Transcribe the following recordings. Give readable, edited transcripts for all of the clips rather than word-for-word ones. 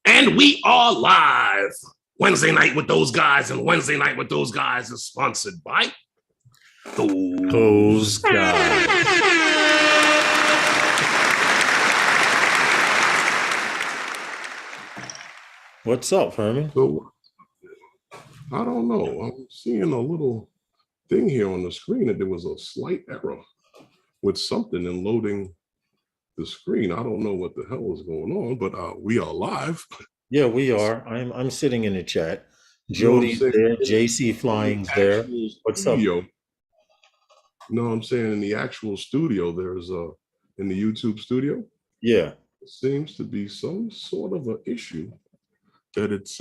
And we are live. Wednesday Night with Those Guys, and Wednesday Night with Those Guys is sponsored by Those Guys. What's up, Herman? So, I don't know. I'm seeing a little thing here on the screen that there was a slight error with something in loading the screen. I don't know what the hell is going on, but we are live. Yeah, we are. I'm sitting in the chat. Jody's there. JC Flying's there. What's up? You know what I'm saying? In the actual studio, there's in the YouTube studio. Yeah. It seems to be some sort of an issue that it's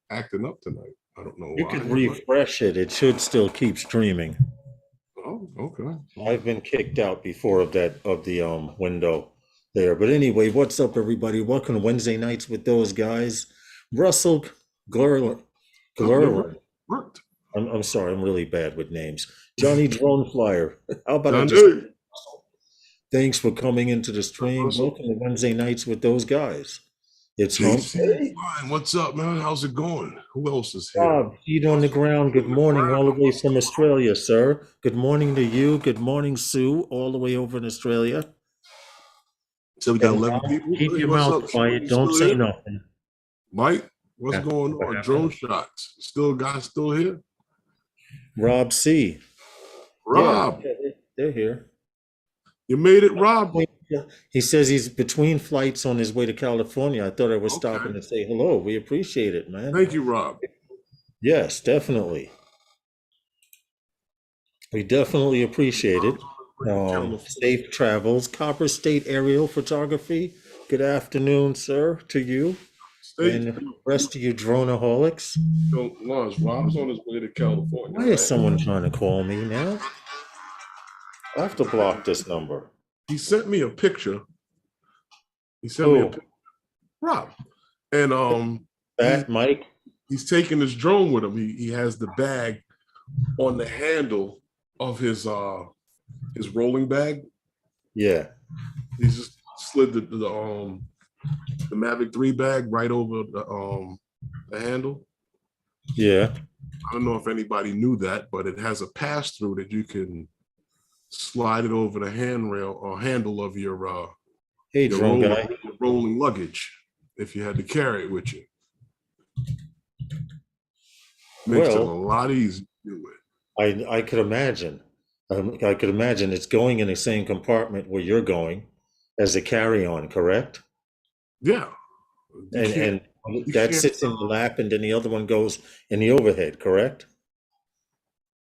acting up tonight. I don't know You why. could refresh it. It should still keep streaming. Oh, okay. I've been kicked out before of the window there. But anyway, what's up, everybody? Welcome to Wednesday Nights with Those Guys. Russell Glurler. Worked. I'm sorry, I'm really bad with names. Johnny Drone Flyer. How about Johnny? Thanks for coming into the stream. Welcome to Wednesday Nights with Those Guys. It's Hump Day. What's up, man? How's it going? Who else is here? Bob, feet on the ground. Good morning, all the way from Australia, sir. Good morning to you. Good morning, Sue, all the way over in Australia. So we got 11 people. Keep your mouth quiet. Don't say nothing. Mike, what's going on? Drone shots. Still here? Rob C. Rob. Yeah, they're here. You made it, Rob. He says he's between flights on his way to California. I thought I was stopping to say hello. We appreciate it, man. Thank you, Rob. Yes, definitely. We definitely appreciate it. Safe travels. Copper State Aerial Photography. Good afternoon, sir, to you. And the rest of you droneaholics. So, Lars, Rob's on his way to California. Why is someone trying to call me now? I have to block this number. He sent me a picture. Rob. And Mike? He's taking his drone with him. He has the bag on the handle of his rolling bag. Yeah. He just slid the Mavic 3 bag right over the handle. Yeah. I don't know if anybody knew that, but it has a pass-through that you can slide it over the handrail or handle of your rolling luggage if you had to carry it with you. Makes it a lot easier to do it. I could imagine. I could imagine it's going in the same compartment where you're going as a carry-on, correct? Yeah. And that sits in the lap, and then the other one goes in the overhead, correct?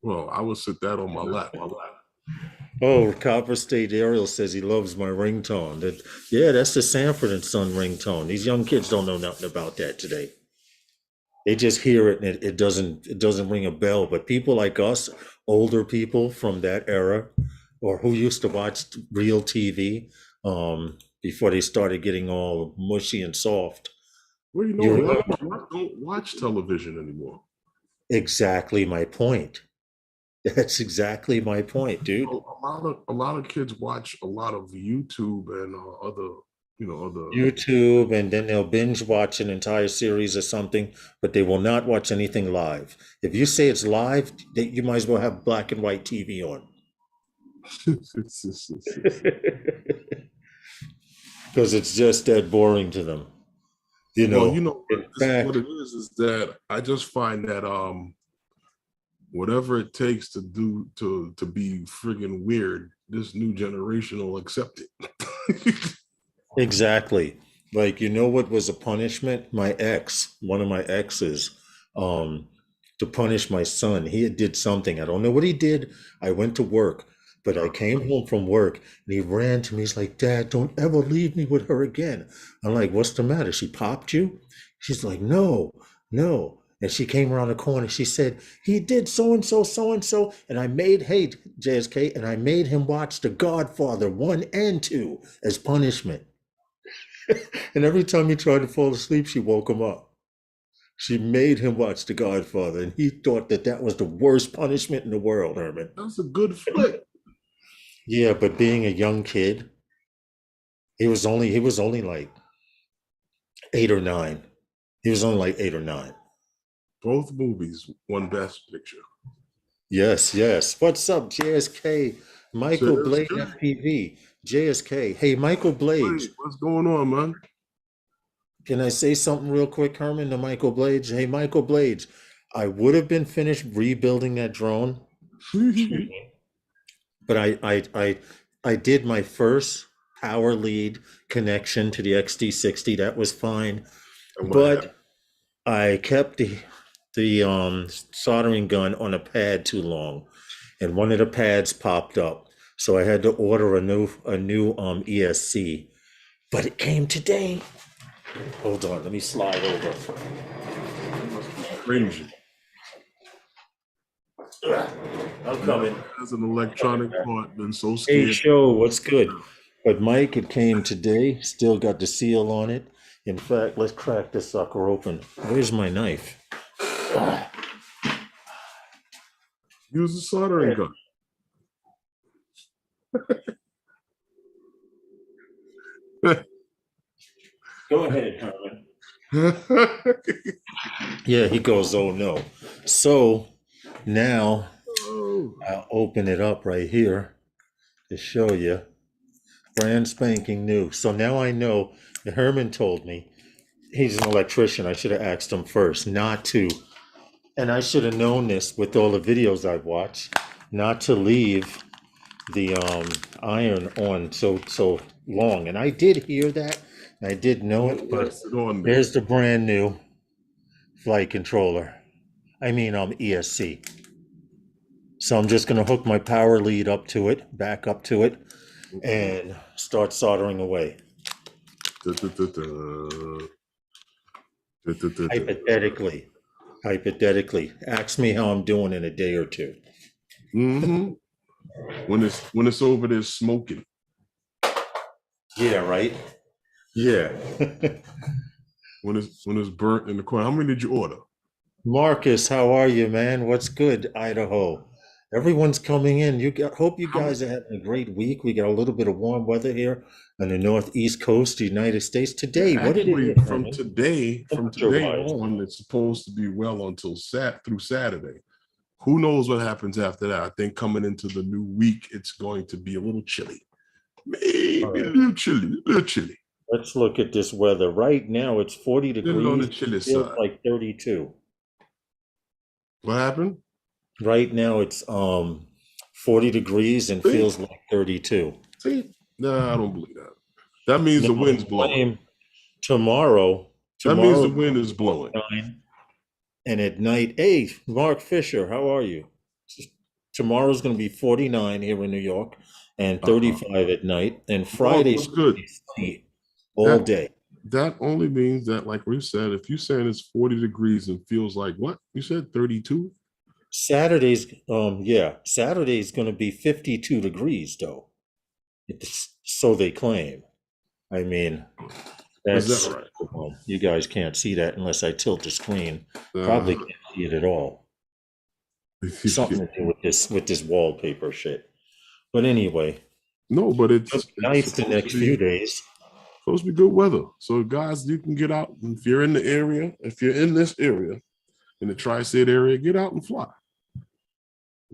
Well, I would sit that on my lap. Oh, Copper State Aerial says he loves my ringtone. That's the Sanford and Son ringtone. These young kids don't know nothing about that today. They just hear it and it doesn't ring a bell. But people like us, older people from that era, or who used to watch real TV before they started getting all mushy and soft. Well, I don't watch television anymore. Exactly my point. That's exactly my point, dude. A lot of kids watch a lot of YouTube and other YouTube, and then they'll binge watch an entire series or something, but they will not watch anything live. If you say it's live, you might as well have black and white TV on. Because it's just that boring to them. What it is that I just find that whatever it takes to be friggin' weird, this new generation will accept it. Exactly. Like, what was a punishment? One of my exes, to punish my son. He did something. I don't know what he did. I went to work, but I came home from work and he ran to me. He's like, "Dad, don't ever leave me with her again." I'm like, "What's the matter? She popped you?" She's like, No. And she came around the corner. She said, "He did so-and-so, so-and-so." And I made him watch The Godfather 1 and 2 as punishment. And every time he tried to fall asleep, she woke him up. She made him watch The Godfather, and he thought that was the worst punishment in the world, Herman. That's a good flick. Yeah, but being a young kid, he was only like 8 or 9. He was only like 8 or 9. Both movies won Best Picture. Yes, yes. What's up, JSK? Michael Blade JSK. FPV. JSK. Hey, Michael Blade. Hey, what's going on, man? Can I say something real quick, Herman, to Michael Blades? Hey, Michael Blades, I would have been finished rebuilding that drone, but I did my first power lead connection to the XD60. That was fine, but I kept the soldering gun on a pad too long, and one of the pads popped up, so I had to order a new ESC. But it came today. Hold on, let me slide over. Crazy. I'm coming. As an electronic part, been so Hey, scared. show, what's good? But Mike, it came today. Still got the seal on it. In fact, let's crack this sucker open. Where's my knife? Use the soldering gun. Go ahead, Herman. Yeah, he goes, oh no. So now I'll open it up right here to show you. Brand spanking new. So now I know, Herman told me, he's an electrician. I should have asked him first not to, and I should have known this with all the videos I've watched, not to leave the iron on so long. And I did hear that, and I did know it, but there's the brand new flight controller. I mean, ESC. So I'm just gonna hook my power lead up to it, back up to it, and start soldering away. Hypothetically, ask me how I'm doing in a day or two. Mm-hmm. When it's over there smoking. Yeah, right. Yeah. when it's burnt in the corner. How many did you order? Marcus, how are you, man? What's good, Idaho? Everyone's coming in. Hope you guys are having a great week. We got a little bit of warm weather here on the northeast coast of the United States today. Actually, from today on, it's supposed to be well until through Saturday. Who knows what happens after that? I think coming into the new week, it's going to be a little chilly. Maybe a little chilly. Let's look at this weather. Right now, it's 40 degrees. On the chilly feels side. like 32. What happened? Right now, it's 40 degrees and feels like 32. See? No, I don't believe that. That means the wind's blowing. Tomorrow. That means the wind is blowing. And at night, hey, Mark Fisher, how are you? Tomorrow's going to be 49 here in New York and 35 at night. And Friday's good all day. That only means that, like we said, if you're saying it's 40 degrees and feels like what? You said 32? Saturday's Saturday's going to be 52 degrees though. So they claim. I mean, that's right. You guys can't see that unless I tilt the screen. Probably can't see it at all. Something to do with this wallpaper shit. But anyway. No, but it's nice the next few days. Supposed to be good weather. So guys, you can get out. If you're in the area, if you're in this area, in the tri-state area, get out and fly.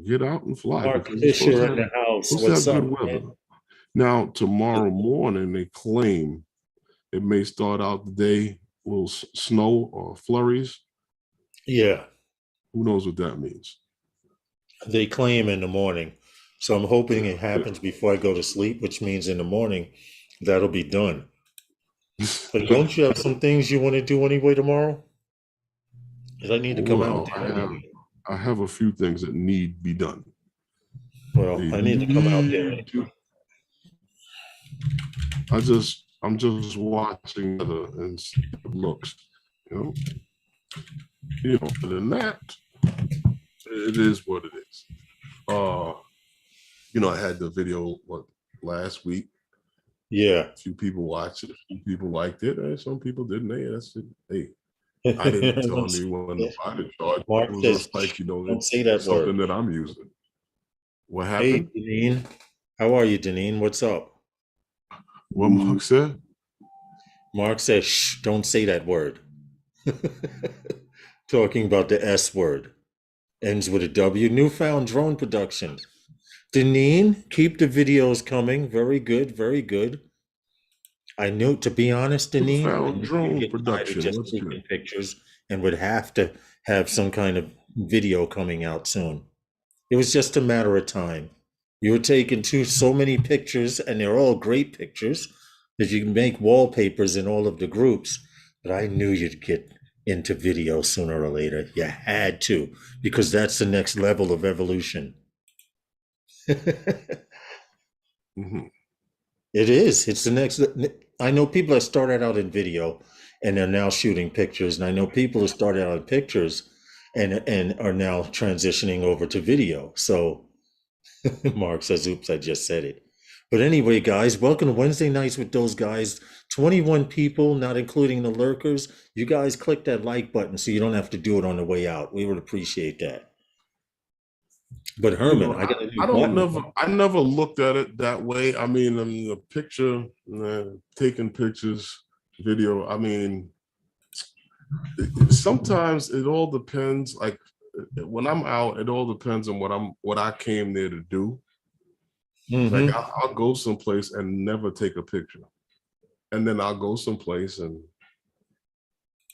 Get out and fly. Mark Fisher in the house. What's up, weather. Now, tomorrow morning, they claim it may start out the day a little snow or flurries. Yeah. Who knows what that means? They claim in the morning. So I'm hoping it happens before I go to sleep, which means in the morning, that'll be done. But don't you have some things you want to do anyway tomorrow? Because I need to come out there. I have a few things that need to be done. Well, I need to come out there. I'm just watching and see how it looks. Other than that, it is what it is. I had the video last week. Yeah. A few people watched it, a few people liked it, and some people didn't. Hey, that's it. Hey, I didn't tell anyone to buy the charge. Mark it was says, just like, don't say that something word. that I'm using. What happened? Hey, Deneen. How are you, Deneen? What's up? What Mark said? Mark says, shh, don't say that word. Talking about the S word. Ends with a W. Newfound Drone Productions. Deneen, keep the videos coming. Very good, very good. I knew, to be honest, Who Deneen, I found knew you'd drone get tired of production? just What's taking good? pictures and would have to have some kind of video coming out soon. It was just a matter of time. You were taking so many pictures, and they're all great pictures that you can make wallpapers in all of the groups. But I knew you'd get into video sooner or later. You had to, because that's the next level of evolution. It Hmm. is. It's the next. I know people that started out in video and are now shooting pictures, and I know people who started out in pictures and are now transitioning over to video. So Mark says, oops, I just said it. But anyway, guys, welcome to Wednesday Nights with those guys. 21 people, not including the lurkers. You guys click that like button so you don't have to do it on the way out. We would appreciate that. But You Herman, know, I got a new I don't button. never I never looked at it that way. I mean, the picture, taking pictures, video. I mean, sometimes it all depends. Like when I'm out, it all depends on what I came there to do. Like Mm-hmm. I'll go someplace and never take a picture, and then I'll go someplace and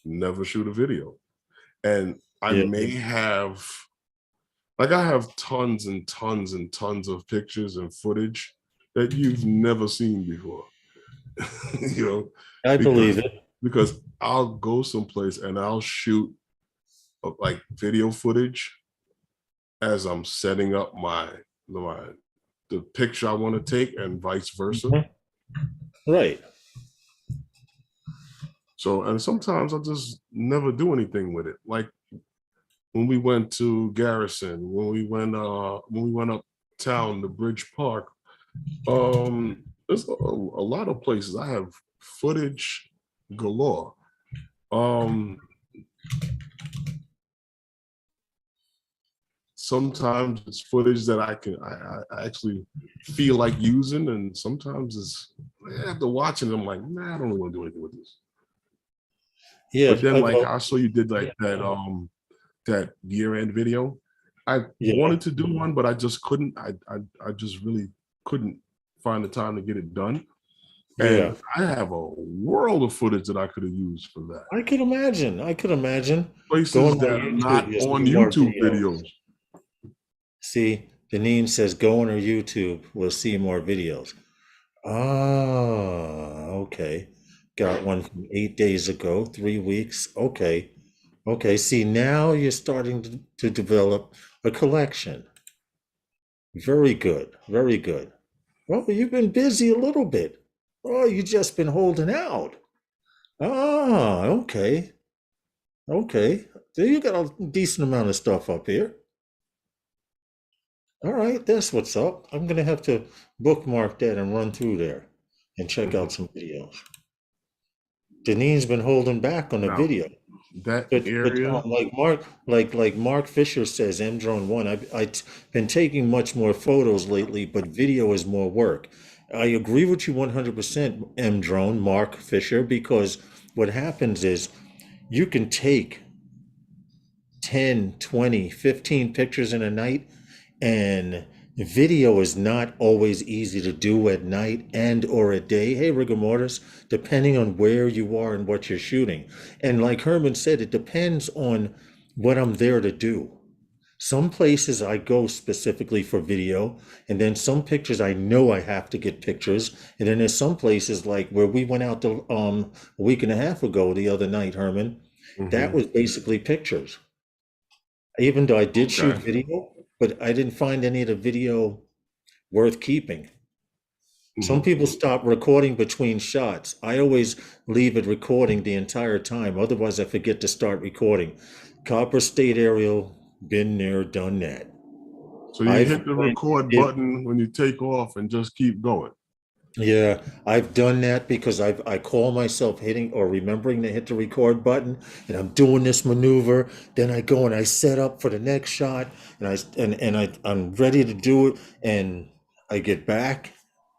never shoot a video. And I Yeah. may have, like, I have tons and tons and tons of pictures and footage that you've never seen before. You know, I believe because it. I'll go someplace and I'll shoot like video footage as I'm setting up my the picture I want to take and vice versa. Mhm. Right. So, and sometimes I just never do anything with it. Like when we went to Garrison, when we went uptown to Bridge Park, there's a lot of places I have footage galore. Um, Sometimes it's footage that I actually feel like using, and sometimes it's after watching it, I'm like, nah, I don't really want to do anything with this. Yeah. But then, like Well, I saw you did like that year-end video. I yeah. wanted to do one, but I just couldn't. I just really couldn't find the time to get it done. Yeah. And I have a world of footage that I could have used for that. I could imagine. I could imagine. Places Going on that are YouTube, not you'll on see more YouTube videos. videos. See, Deneen says, go on our YouTube. We'll see more videos. Ah, okay. Got one from 8 days ago, 3 weeks. Okay. Okay. See, now you're starting to develop a collection. Very good. Very good. Well, you've been busy a little bit. Oh, you just been holding out. Ah, okay. Okay. So you got a decent amount of stuff up here. All right, that's what's up. I'm gonna have to bookmark that and run through there and check out some videos. Deneen's been holding back on the Now video. that But area, like Mark Fisher says, M Drone One. I've been taking much more photos lately, but video is more work. I agree with you 100%, M Drone, Mark Fisher, because what happens is you can take 10, 20, 15 pictures in a night, and video is not always easy to do at night and or at day. Hey, rigor mortis, depending on where you are and what you're shooting. And like Herman said, it depends on what I'm there to do. Some places I go specifically for video, and then some pictures I know I have to get pictures. And then there's some places like where we went out a week and a half ago the other night, Herman. That mhm, was basically pictures. Even though I did shoot okay. video, but I didn't find any of the video worth keeping. Some Mhm. people stop recording between shots. I always leave it recording the entire time. Otherwise, I forget to start recording. Copper State Aerial, been there, done that. So you I've hit the record button when you take off and just keep going. Yeah, I've done that because I call myself hitting or remembering to hit the record button, and I'm doing this maneuver. Then I go and I set up for the next shot, I'm ready to do it, and I get back,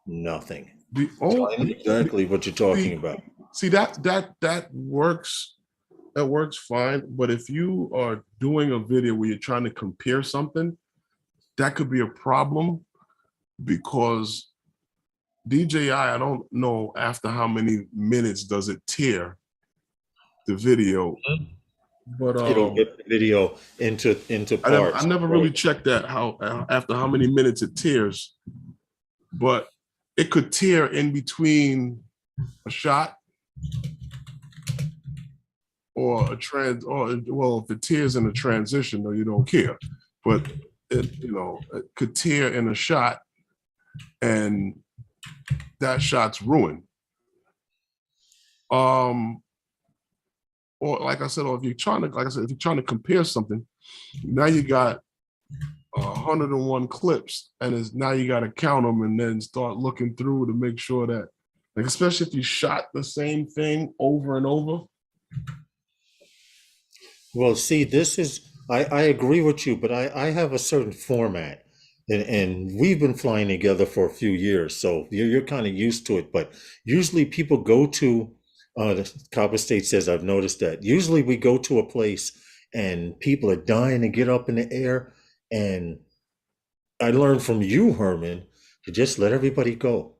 nothing. The So only I know the, exactly what you're talking the about. See that works. That works fine. But if you are doing a video where you're trying to compare something, that could be a problem because DJI, I don't know after how many minutes does it tear the video, but It'll rip the video into I parts. never really checked that how after how many minutes it tears, but it could tear in between a shot or a trans or well, if it tears in a transition, though you don't care, but it it could tear in a shot and that shot's ruined. Or like I said, or if you're trying to, like I said, if you're trying to compare something, now you got 101 clips, and it's now you got to count them and then start looking through to make sure that, like, especially if you shot the same thing over and over. Well, see, I agree with you, but I have a certain format, and we've been flying together for a few years, so you're kind of used to it. But usually people go to, the Copper State says, I've noticed that. Usually we go to a place and people are dying to get up in the air. And I learned from you, Herman, to just let everybody go.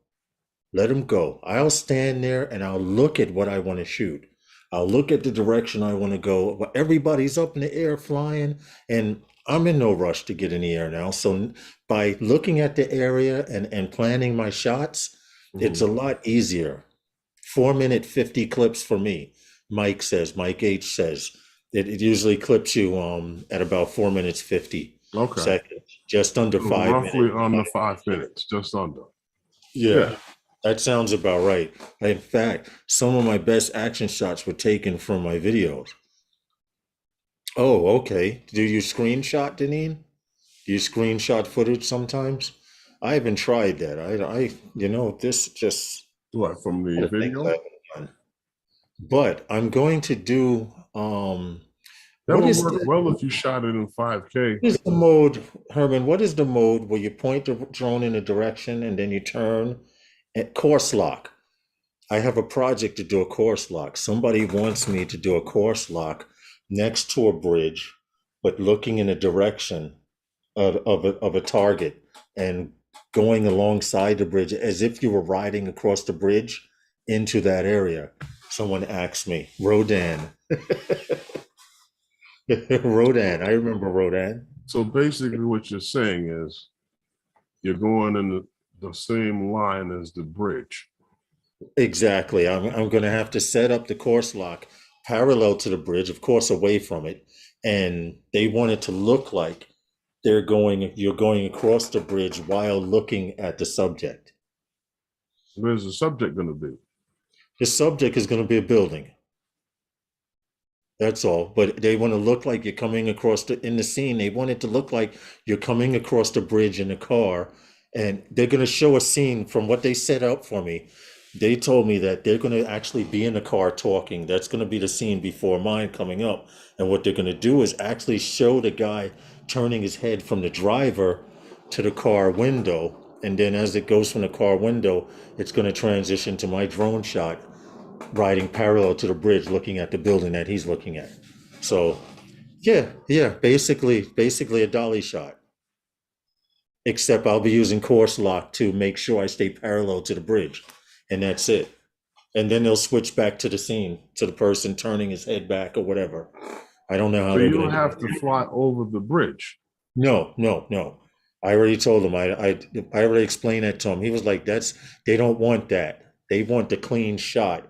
Let them go. I'll stand there and I'll look at what I want to shoot. I'll look at the direction I want to go. But everybody's up in the air flying, and I'm in no rush to get in the air now. So by looking at the area and planning my shots, it's a lot easier. 4-minute 50 clips for me. Mike H says it usually clips you at about 4 minutes 50 seconds, just under So 5 roughly minutes. under 5 minutes, just under. Yeah, that sounds about right. In fact, some of my best action shots were taken from my videos. Oh, okay. Do you screenshot, Deneen? Do you screenshot footage sometimes? I haven't tried that. This just What, from I the think I video? haven't done. But I'm going to do That what would is work well if you shot it in 5K. what is the mode, Herman? What is the mode where you point the drone in a direction and then you turn at course lock? I have a project to do a course lock. Somebody wants me to do a course lock next to a bridge, but looking in a direction of a target and going alongside the bridge as if you were riding across the bridge into that area. Someone asked me, Rodan. Rodan, I remember Rodan. So basically what you're saying is you're going in the same line as the bridge. Exactly. I'm going to have to set up the course lock parallel to the bridge, of course, away from it. And they want it to look like you're going across the bridge while looking at the subject. Where's the subject going to be? The subject is going to be a building. That's all. But they want to look like you're coming across in the scene. They want it to look like you're coming across the bridge in a car. And they're going to show a scene from what they set up for me. They told me that they're going to actually be in the car talking. That's going to be the scene before mine coming up. And what they're going to do is actually show the guy turning his head from the driver to the car window. And then as it goes from the car window, it's going to transition to my drone shot riding parallel to the bridge, looking at the building that he's looking at. So yeah, basically a dolly shot. Except I'll be using course lock to make sure I stay parallel to the bridge. And that's it. And then they'll switch back to the scene, to the person turning his head back or whatever. I don't know how So they're you going don't have to fly over the bridge. No. I already told him. I already explained that to him. He was like, they don't want that. They want the clean shot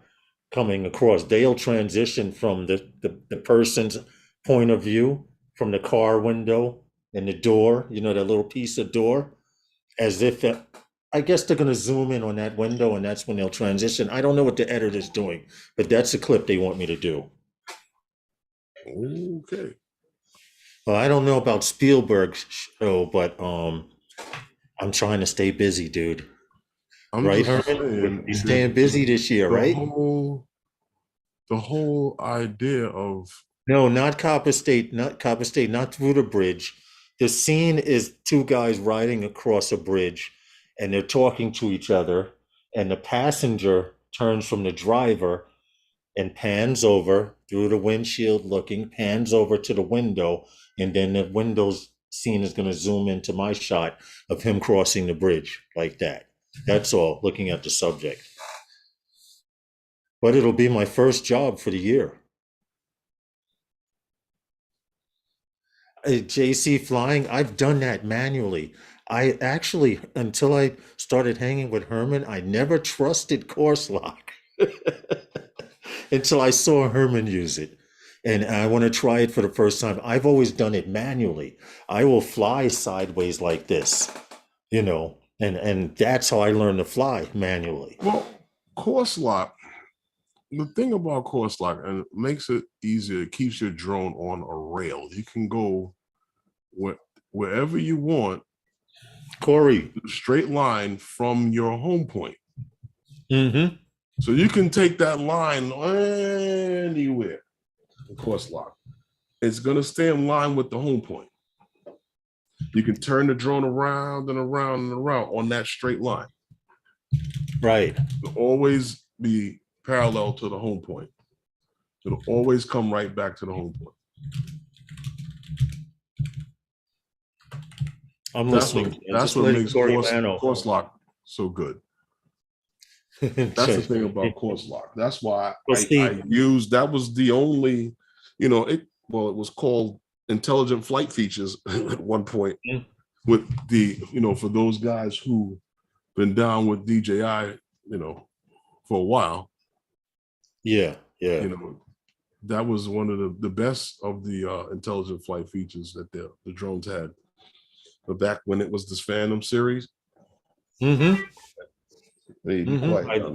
coming across. They'll transition from the person's point of view, from the car window and the door, that little piece of door, as if I guess they're going to zoom in on that window, and that's when they'll transition. I don't know what the editor's doing, but that's the clip they want me to do. Okay. Well, I don't know about Spielberg's show, but I'm trying to stay busy, dude. I'm Right, just Herman? saying, You're staying busy this year, right? The whole idea of No, not Copper State, not through the bridge. The scene is two guys riding across a bridge and they're talking to each other, and the passenger turns from the driver and pans over through the windshield looking, pans over to the window, and then the window's scene is going to zoom into my shot of him crossing the bridge like that. That's all, looking at the subject. But it'll be my first job for the year. JC flying, I've done that manually. I actually, until I started hanging with Herman, I never trusted course lock until I saw Herman use it. And I want to try it for the first time. I've always done it manually. I will fly sideways like this, and that's how I learned to fly manually. Well, course lock, the thing about course lock, and it makes it easier, it keeps your drone on a rail. You can go wherever you want, Corey, straight line from your home point. Mm-hmm. So you can take that line anywhere. Course lock. It's going to stay in line with the home point. You can turn the drone around and around and around on that straight line. Right. It'll always be parallel to the home point. It'll always come right back to the home point. I'm listening. That's what makes course lock so good. That's the thing about course lock. That's why I used, that was the only, it was called intelligent flight features at one point with the, for those guys who been down with DJI, for a while. Yeah. That was one of the best of the intelligent flight features that the drones had. But back when it was this Phantom series. Mm-hmm.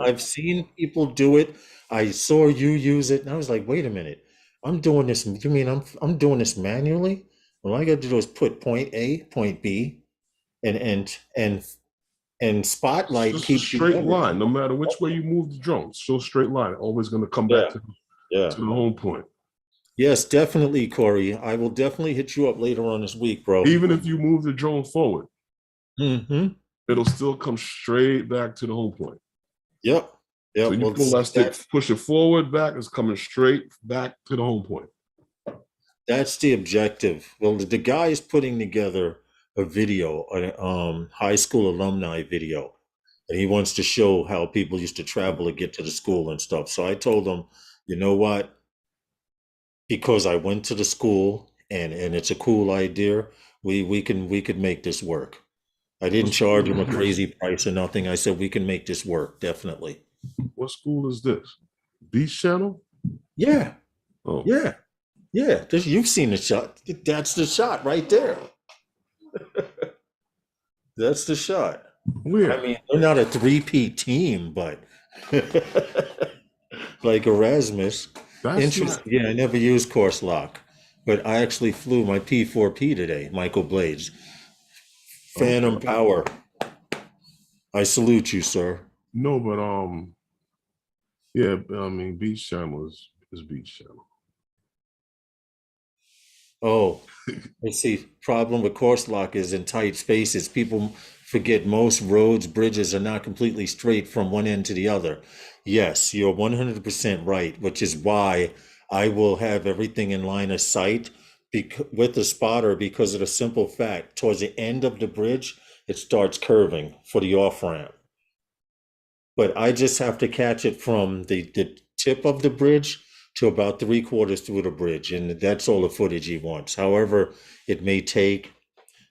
I've seen people do it. I saw you use it, and I was like, "Wait a minute! I'm doing this. You mean I'm doing this manually? All I got to do is put point A, point B, and spotlight just keeps a straight line. No matter which way you move the drone, so straight line. Always going to come back to the home point. Yes, definitely, Corey. I will definitely hit you up later on this week, bro. Even if you move the drone forward. Mm-hmm. It'll still come straight back to the home point. Yep. So you push it forward, back, it's coming straight back to the home point. That's the objective. Well, the guy is putting together a video, a high school alumni video, and he wants to show how people used to travel to get to the school and stuff. So I told him, you know what? Because I went to the school and it's a cool idea, we could make this work. I didn't charge him a crazy price or nothing. I said we can make this work, definitely. What school is this? Beach Channel? Yeah. Oh. Yeah. You've seen the shot. That's the shot right there. That's the shot. Weird. I mean, they're not a 3P team, but like Erasmus. Interesting. Yeah, I never used course lock, but I actually flew my P4P today, Michael Blades. Phantom power. I salute you, sir. No, but Beach Channel is Beach Channel. Oh, let's see. Problem with course lock is in tight spaces. People forget most roads, bridges are not completely straight from one end to the other. Yes, you're 100% right, which is why I will have everything in line of sight with the spotter, because of the simple fact, towards the end of the bridge, it starts curving for the off-ramp. But I just have to catch it from the tip of the bridge to about 3/4 through the bridge, and that's all the footage he wants. However, it may take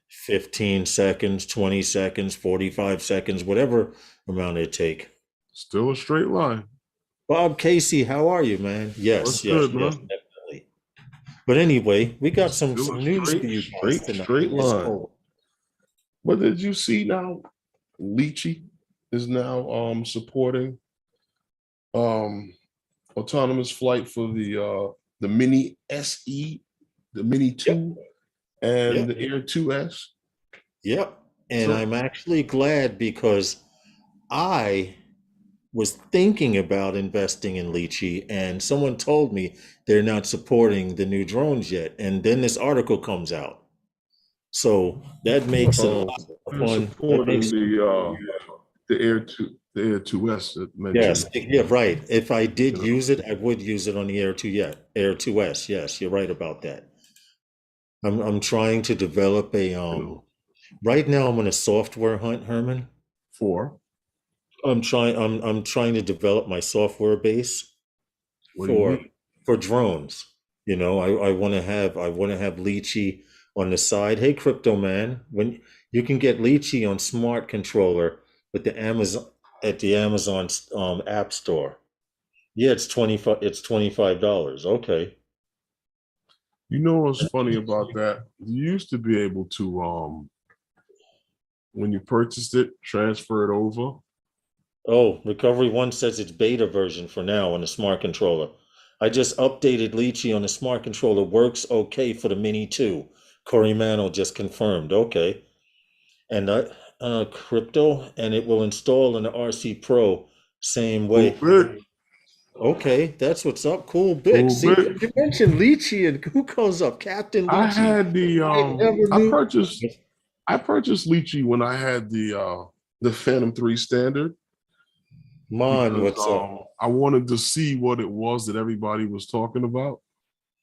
15 seconds, 20 seconds, 45 seconds, whatever amount it take. Still a straight line. Bob Casey, how are you, man? Yes, good, yes, definitely. But anyway, we got some news for you guys tonight. Straight line. What did you see now? Lychee is now supporting autonomous flight for the Mini SE, the Mini 2, and the Air 2S. Yep. And I'm actually glad, because I was thinking about investing in Lychee, and someone told me they're not supporting the new drones yet. And then this article comes out. So that makes it a lot of fun. Supporting the Air 2. the Air 2S that Yes, mentioned, yeah, right. If I did you know, use it, I would use it on the Air 2, yeah, Air 2S. Yes, you're right about that. I'm trying to develop a you know, right now I'm on a software hunt, Herman. for I'm trying to develop my software base what do you for mean? drones. You know, I want to have Lychee on the side. Hey, crypto man, when you can get Lychee on smart controller with the Amazon at the Amazon App Store. Yeah, it's $25. Okay. You know what's funny about that? You used to be able to, when you purchased it, transfer it over. Oh, Recovery One says it's beta version for now on the smart controller. I just updated Lychee on the smart controller. Works okay for the Mini 2. Corey Mano just confirmed. Okay. And crypto, and it will install in the RC Pro same Cool way. bit, Okay, that's what's up. Cool Big. cool See, bit. you mentioned Lychee, and who comes up? Captain I Lychee. had the I never knew. I purchased Lychee when I had the Phantom 3 standard Man, because what's up? I wanted to see what it was that everybody was talking about.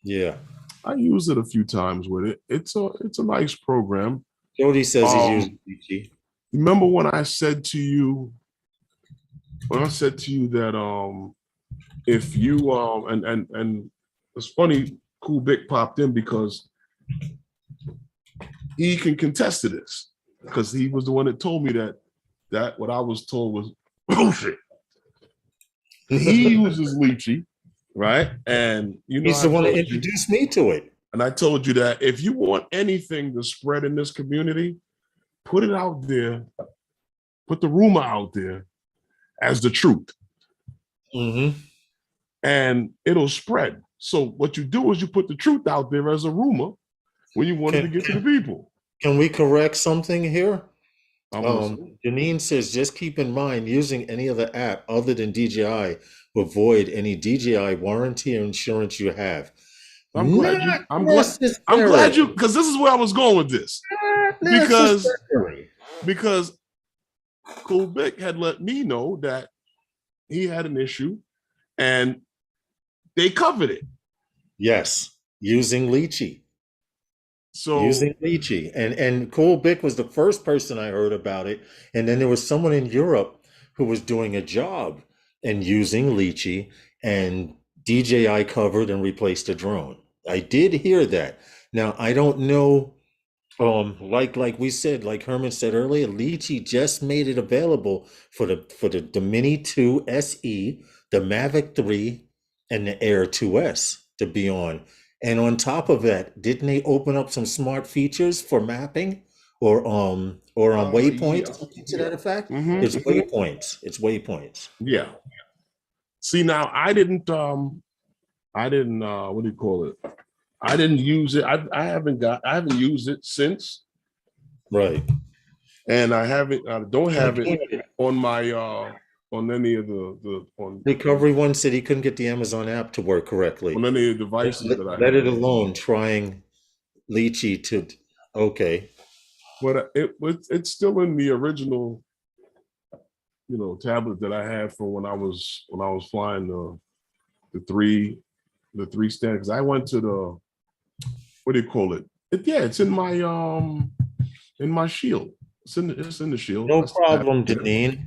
Yeah. I used it a few times with it. It's a nice program. Jody says he's Um, using Lychee. remember when I said to you that if you and it's funny, Cool Vic popped in because he can contest to this because he was the one that told me that what I was told was bullshit. He uses Lychee, right? And you know, He's I the one that told you, introduced me to it. and I told you that if you want anything to spread in this community, put it out there, put the rumor out there as the truth, Hmm. and it'll spread. So what you do is you put the truth out there as a rumor when you wanted to Can get to the people. can we correct something here? I'm listening. Janine says just keep in mind using any other app other than DJI will void any DJI warranty or insurance you have. I'm glad Not you. I'm glad you necessary. because this is where I was going with this Not because necessary. because Cool Vic had let me know that he had an issue and they covered it. Yes, using Lychee. So Using Lychee. And Cool Bic was the first person I heard about it. And then there was someone in Europe who was doing a job and using Lychee, and DJI covered and replaced a drone. I did hear that. Now I don't know, like we said, like Herman said earlier, Lychee just made it available for the Mini 2 SE, the Mavic 3, and the Air 2S to be on. And on top of that, didn't they open up some smart features for mapping or yeah, waypoints, something to yeah. that effect? It's Mm-hmm. waypoints. It's waypoints. Yeah. See now I didn't what do you call it? I didn't use it. I haven't used it since Right. and I don't I have it can't. on my on any of the Recovery One said he couldn't get the Amazon app to work correctly. on any of the devices that I Let it have. alone trying Lychee to. Okay. But it's still in the original, tablet that I had from when I was flying the three the three stand because I went to the what do you call it? Yeah, it's in my shield. It's in the shield. No I still have problem, it there. Deneen.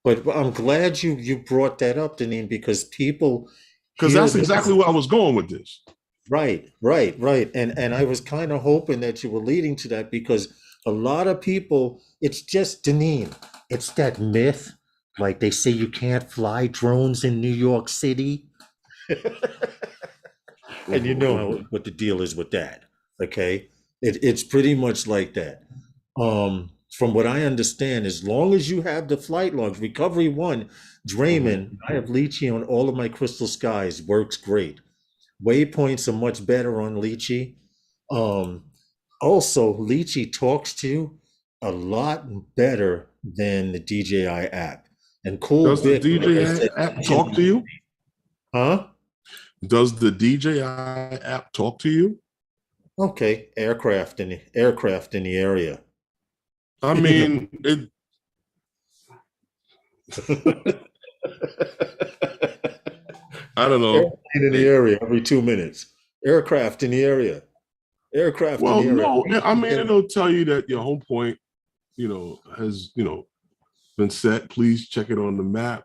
But I'm glad you brought that up, Deneen, because people Because hear that's this. exactly where I was going with this. Right, right, right. And I was kind of hoping that you were leading to that because a lot of people, it's just Deneen. It's that myth. Like they say you can't fly drones in New York City. And you know what the deal is with that. Okay. It's pretty much like that. From what I understand, as long as you have the flight logs, Recovery One, Mhm. Draymond, I have Lychee on all of my Crystal Skies, works great. Waypoints are much better on Lychee. Um, Also, Lychee talks to you a lot better than the DJI app. And Cool Does the Vic, like I DJI said, app mentioned, talk to you? huh? Does the DJI app talk to you? Okay, aircraft in the area. I You know, mean, I don't know. Airplane in the area every 2 minutes. Aircraft in the area. Aircraft in Well, the area. no, I mean it'll tell you that your home point, has been set. Please check it on the map.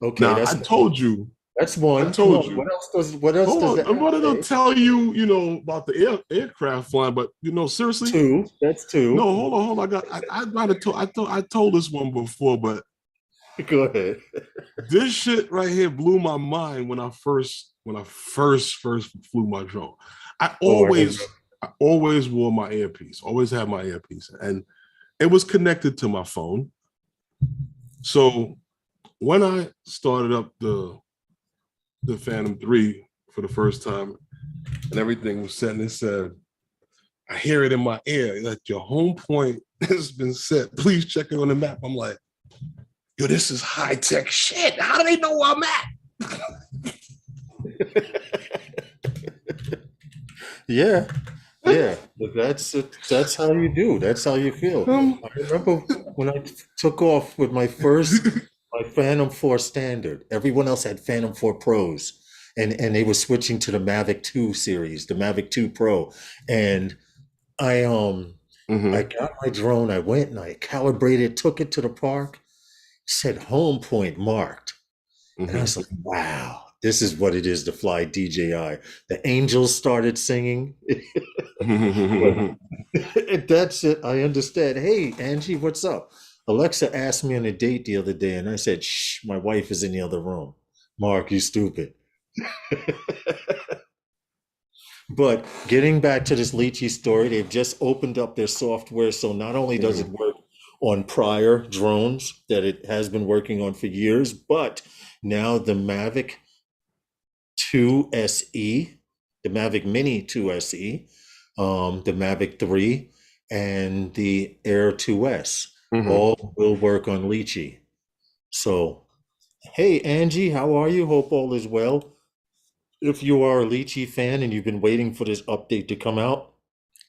Okay, Now that's I told you, that's I one. Come told on. you. What else does Hold the on, app but it'll say? tell you, about the aircraft flying. But seriously, Two. That's no, two. hold on. I might have told I told this one before, but Go ahead. this shit right here blew my mind when I first flew my drone. I Oh, I remember. always I always wore my earpiece, always had my earpiece, and it was connected to my phone. So when I started up the Phantom 3 for the first time and everything was set, and it said, I hear it in my ear that your home point has been set. Please check it on the map. I'm like, yo, this is high tech shit. How do they know where I'm at? Yeah, yeah. But that's how you do. That's how you feel. I remember when I took off with my Phantom 4 Standard. Everyone else had Phantom 4 Pros, and they were switching to the Mavic 2 series, the Mavic 2 Pro. And I Mhm. got my drone. I went and I calibrated, took it to the park, said home point marked. And I Mhm. was like, wow, this is what it is to fly DJI. The angels started singing. But that's it. I understand. Hey, Angie, what's up? Alexa asked me on a date the other day, and I said, shh, my wife is in the other room. Mark, you stupid. But getting back to this Lychee story, they've just opened up their software. So not only does it Mhm. work on prior drones that it has been working on for years, but now the Mavic 2 SE, the Mavic Mini 2 SE, the Mavic 3, and the Air 2S Mhm. all will work on Lychee. So, hey, Angie, how are you? Hope all is well. If you are a Lychee fan and you've been waiting for this update to come out,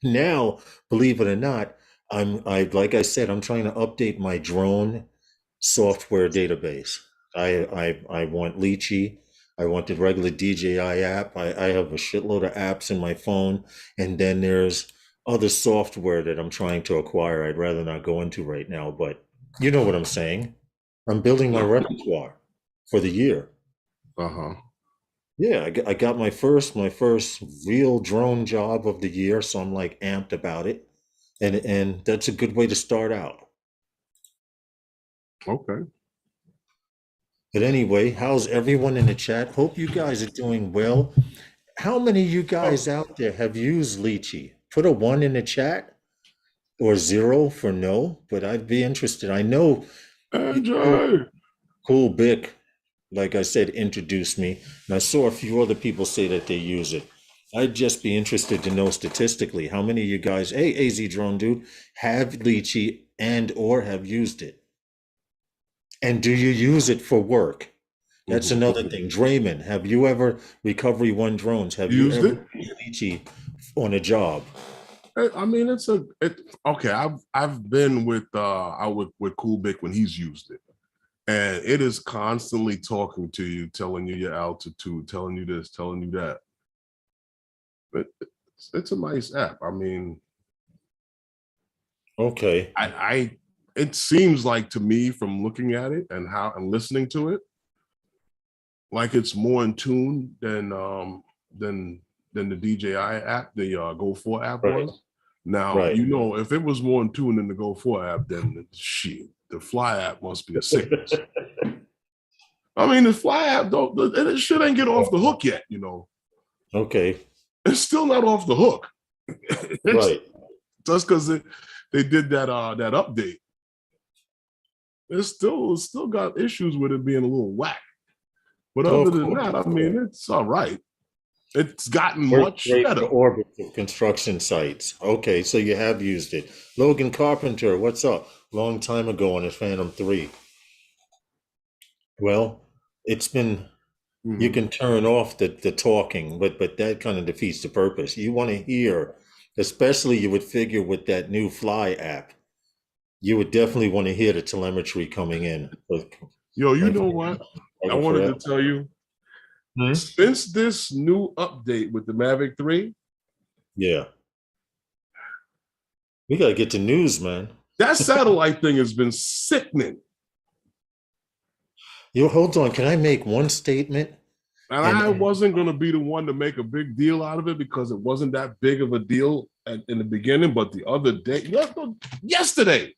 now, believe it or not, like I said, I'm trying to update my drone software database. I want Lychee. I want the regular DJI app. I have a shitload of apps in my phone, and then there's other software that I'm trying to acquire. I'd rather not go into right now, but you know what I'm saying. I'm building my No. repertoire for the year. Uh-huh. Yeah, I got my first real drone job of the year, so I'm like amped about it, and that's a good way to start out. Okay. But anyway, how's everyone in the chat? Hope you guys are doing well. How many of you guys Oh, out there have used Lychee? Put a one in the chat or zero for no, but I'd be interested. I know Cool, AJ. Cool Bic, like I said, introduced me, and I saw a few other people say that they use it. I'd just be interested to know statistically how many of you guys, hey, AZ Drone Dude, have Lychee and or have used it. And do you use it for work? That's Mhm. another thing. Draymond, have you ever, Recovery One Drones, have you Used ever it? used Lychee on a job? I mean, okay. I've been with out with Cool Bic when he's used it, and it is constantly talking to you, telling you your altitude, telling you this, telling you that. But it's a nice app. I mean, Okay, I it seems like to me from looking at it and how and listening to it, like it's more in tune than than the DJI app, the Go 4 app right, was. Now, right. if it was more in tune than the Go 4 app, then shit, the Fly app must be a sickness. I mean, the Fly app, though, it shit ain't get off the hook yet. Okay, It's still not off the hook. It's right. just because they did that update. It's still got issues with it being a little whack. But Oh, other of than course, that, I of mean, course. it's all right. It's gotten Works much great for better. orbit for construction sites. Okay, so you have used it. Logan Carpenter, what's up? Long time ago on his Phantom 3. Well, it's been you Mhm. can turn off the talking, but that kind of defeats the purpose. You want to hear, especially you would figure with that new Fly app. You would definitely want to hear the telemetry coming in. Yo, you And know what? I wanted forever. to tell you, Hmm? since this new update with the Mavic 3, Yeah. We gotta get to news, man. that satellite thing has been sickening. Yo, hold on. Can I make one statement? And And, I and wasn't going to be the one to make a big deal out of it because it wasn't that big of a deal in the beginning. But the other day, yesterday,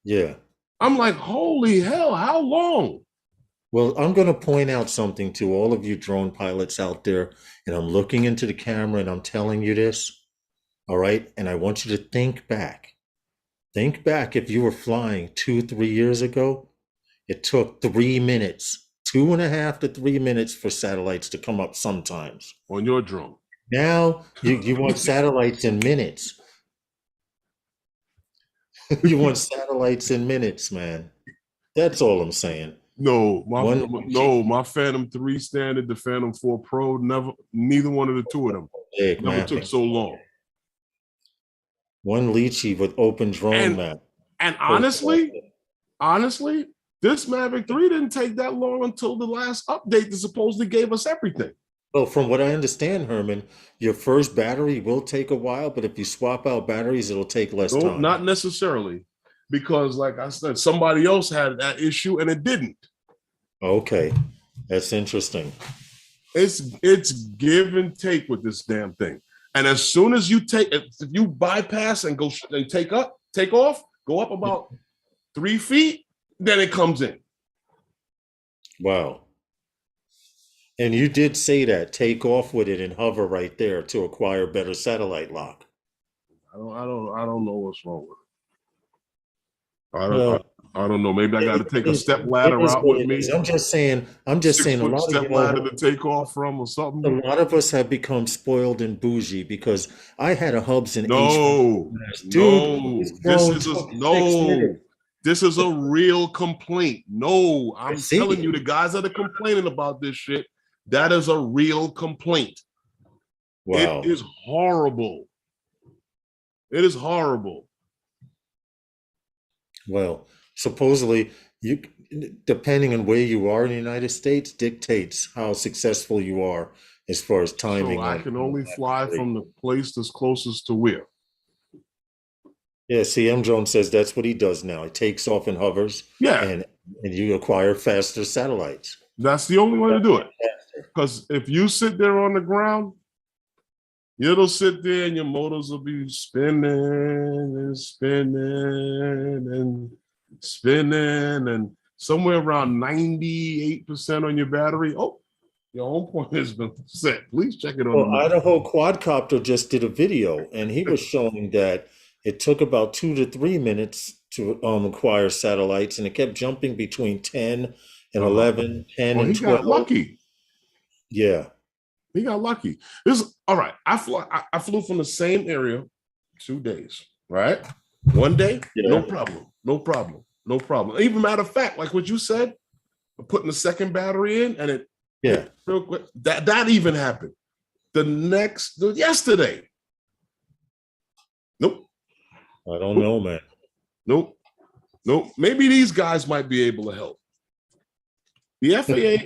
yeah. I'm like, holy hell, how long? Well, I'm going to point out something to all of you drone pilots out there, and I'm looking into the camera and I'm telling you this, all right? And I want you to think back. Think back if you were flying 2, 3 years ago, it took 3 minutes, 2.5 to 3 minutes for satellites to come up sometimes. On your drone. Now you want satellites in minutes. You want satellites in minutes, man. That's all I'm saying. No, One, my Phantom 3 standard, the Phantom 4 Pro, neither one of the two of them never took so long. One Lychee with open drone map. And honestly, this Mavic 3 didn't take that long until the last update that supposedly gave us everything. Well, from what I understand, Herman, your first battery will take a while, but if you swap out batteries, it'll take less time. Not necessarily, because like I said, somebody else had that issue and it didn't. Okay, that's interesting. It's give and take with this damn thing. And as soon as if you bypass and go and take off, go up about 3 feet, then it comes in. Wow. And you did say that, take off with it and hover right there to acquire better satellite lock. I don't know what's wrong with it. I don't know. Maybe I got to take a step ladder out with me. I'm just saying a lot of step ladder to take off from or something. A lot of us have become spoiled and bougie because I had a Hubs and This is a real complaint. No, I'm telling you, the guys that are complaining about this shit, that is a real complaint. Wow. It is horrible. It is horrible. Well, supposedly, depending on where you are in the United States, dictates how successful you are as far as timing. So I can only fly from the place that's closest to where. Yeah, CM Jones says that's what he does now. He takes off and hovers. Yeah. And you acquire faster satellites. That's the only way to do it. Because if you sit there on the ground, it'll sit there and your motors will be spinning and spinning and spinning, and somewhere around 98% on your battery. Oh, your home point has been set. Please check it on. Well, Idaho Quadcopter just did a video, and he was showing that it took about 2 to 3 minutes to acquire satellites, and it kept jumping between 10 and 11, 10 and 12. He got lucky. Yeah. He got lucky. This is all right. I flew from the same area 2 days, right? One day, no problem. Even matter of fact, like what you said, putting the second battery in and it real quick. That even happened. Yesterday. Nope. I don't know, man. Nope. Maybe these guys might be able to help. The FAA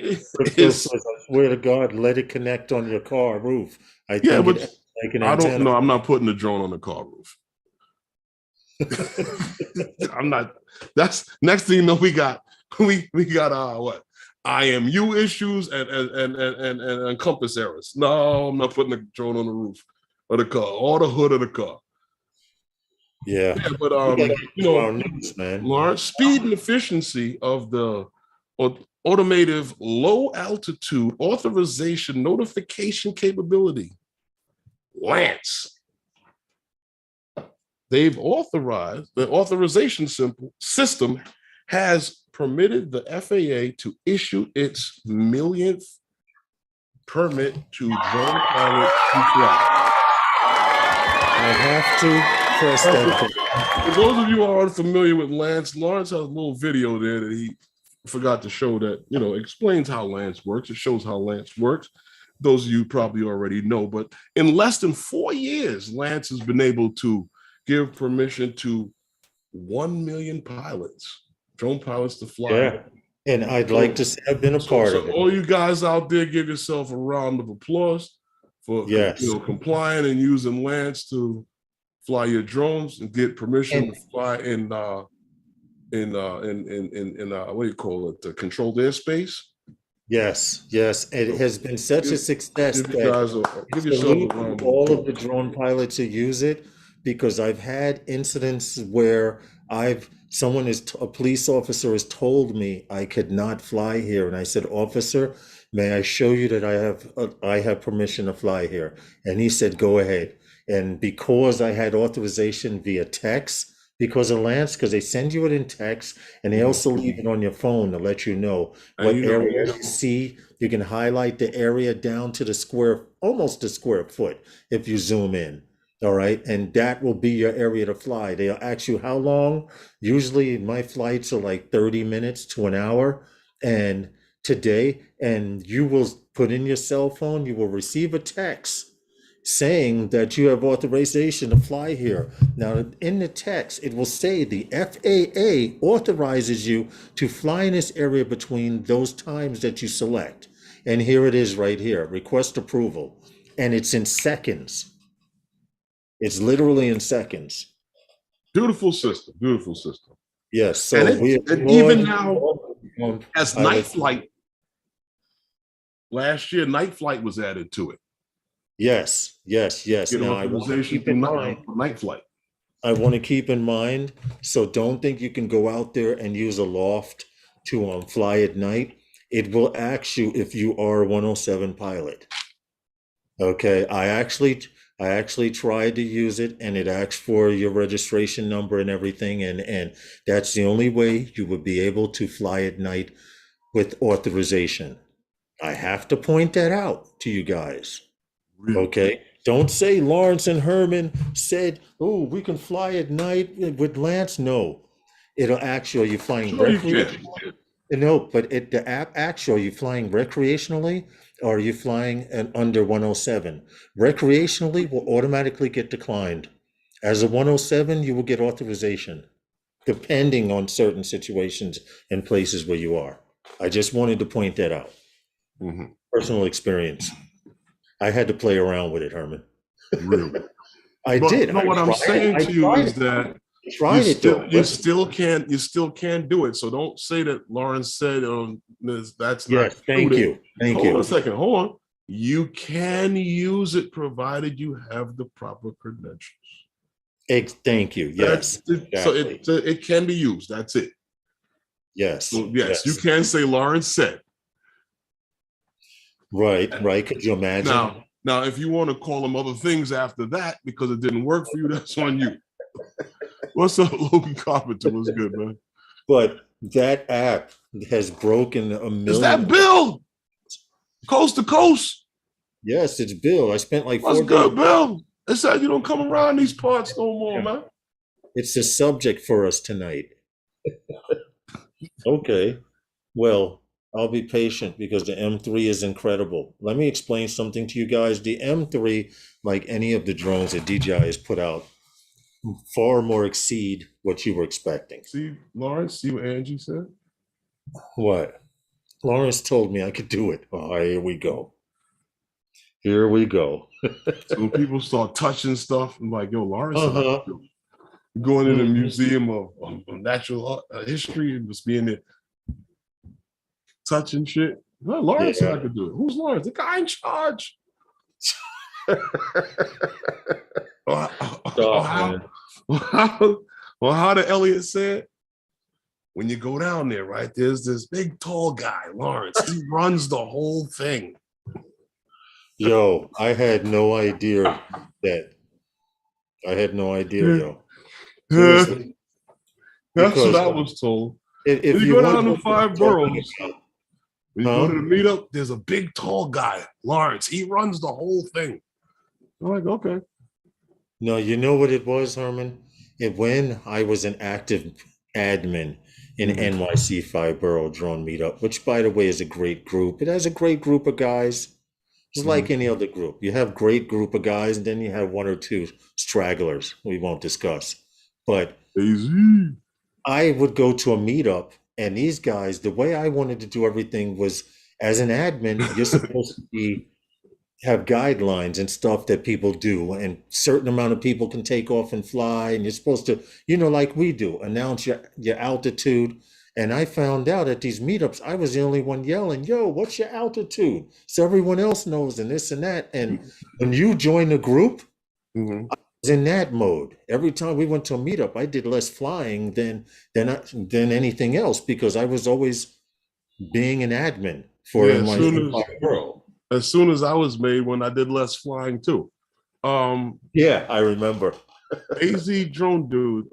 is. I swear to God, let it connect on your car roof. I don't know. I'm not putting the drone on the car roof. I'm not. That's next thing you know. We got what? IMU issues and compass errors. No, I'm not putting the drone on the roof of the car or the hood of the car. Yeah, but news, man. Lawrence, speed and efficiency of the automative low altitude authorization notification capability, LAANC. They've authorized the authorization system has permitted the FAA to issue its millionth permit to drone pilots to fly. I have to press that. For those of you who are unfamiliar with LAANC, Lawrence has a little video there that he forgot to show that, explains how LAANC works. It shows how LAANC works. Those of you probably already know, but in less than 4 years, LAANC has been able to give permission to 1 million pilots, drone pilots to fly. Yeah. And I'd like to say I've been a part of it. All you guys out there, give yourself a round of applause for complying and using LAANC to fly your drones and get permission to fly in what do you call it? Controlled airspace. Yes, it has been such a success give yourself a round of all of the drone pilots who use it, because I've had incidents where a police officer has told me I could not fly here, and I said, "Officer, may I show you that I have permission to fly here?" And he said, "Go ahead." And because I had authorization via text, because of LAANC, because they send you it in text, and they also leave it on your phone to let you know what area you see. You can highlight the area down to almost the square foot if you zoom in. All right, and that will be your area to fly. They'll ask you how long. Usually my flights are like 30 minutes to an hour, and you will put in your cell phone, you will receive a text saying that you have authorization to fly here. Now, in the text, it will say the FAA authorizes you to fly in this area between those times that you select. And here it is right here, request approval. And it's in seconds. It's literally in seconds. Beautiful system, beautiful system. Yes, so and even now, as night flight, last year, night flight was added to it. Yes. Now, I want to keep in mind night flight. I want to keep in mind, so don't think you can go out there and use a loft to fly at night. It will ask you if you are a 107 pilot. Okay, I actually tried to use it, and it asks for your registration number and everything, and that's the only way you would be able to fly at night with authorization. I have to point that out to you guys. Really? Okay, don't say Lawrence and Herman said, "Oh, we can fly at night with LAANC." No, it'll ask you, are you flying recreationally? No, but the app asks you, are you flying recreationally, or are you flying under 107? Recreationally will automatically get declined. As a 107, you will get authorization, depending on certain situations and places where you are. I just wanted to point that out. Personal experience. I had to play around with it, Herman. Really? I did. You know what I'm saying to you is that you still can't do it. So don't say that Lawrence said that's not. Yes, thank you. Hold on a second. Hold on. You can use it provided you have the proper credentials. Thank you. Yes. Exactly. So it can be used. That's it. Yes. So yes, you can say Lawrence said. Right. Could you imagine? Now, if you want to call them other things after that because it didn't work for you, that's on you. What's up, Logan Carpenter? What's good, man? But that app has broken 1 million. Is that Bill? Coast to coast? Yes, it's Bill. I spent like 4 days. What's good, days. Bill? It said you don't come around these parts no more, man. It's the subject for us tonight. Okay. Well, I'll be patient because the M3 is incredible. Let me explain something to you guys. The M3, like any of the drones that DJI has put out, far more exceed what you were expecting. See, Lawrence, see what Angie said? What? Lawrence told me I could do it. Oh, here we go. Here we go. So when people start touching stuff, I'm like, yo, Lawrence, going in the Museum of Natural History and just being there, touching shit. Well, Lawrence said I could do it. Who's Lawrence? The guy in charge. How did Elliot said? When you go down there, right, there's this big tall guy, Lawrence. He runs the whole thing. Yo, I had no idea that. I had no idea, yo. Seriously. That's what I was told. If you go down to 5 boroughs, when you go to the meetup, there's a big tall guy, Lawrence. He runs the whole thing. I'm like, okay. No, you know what it was, Herman? When I was an active admin in NYC 5 Borough Drone Meetup, which, by the way, is a great group. It has a great group of guys. It's like any other group. You have great group of guys, and then you have 1 or 2 stragglers we won't discuss. But Easy. I would go to a meetup, and these guys, the way I wanted to do everything was, as an admin, you're supposed to be have guidelines and stuff that people do, and certain amount of people can take off and fly, and you're supposed to, like we do, announce your altitude. And I found out at these meetups, I was the only one yelling, "Yo, what's your altitude?" So everyone else knows, and this and that. And when you join the group, Mhm. was in that mode. Every time we went to a meetup, I did less flying than anything else, because I was always being an admin for Yeah, in my world. as soon as I was made, when I did less flying too. Um, Yeah, I remember. AZ drone dude.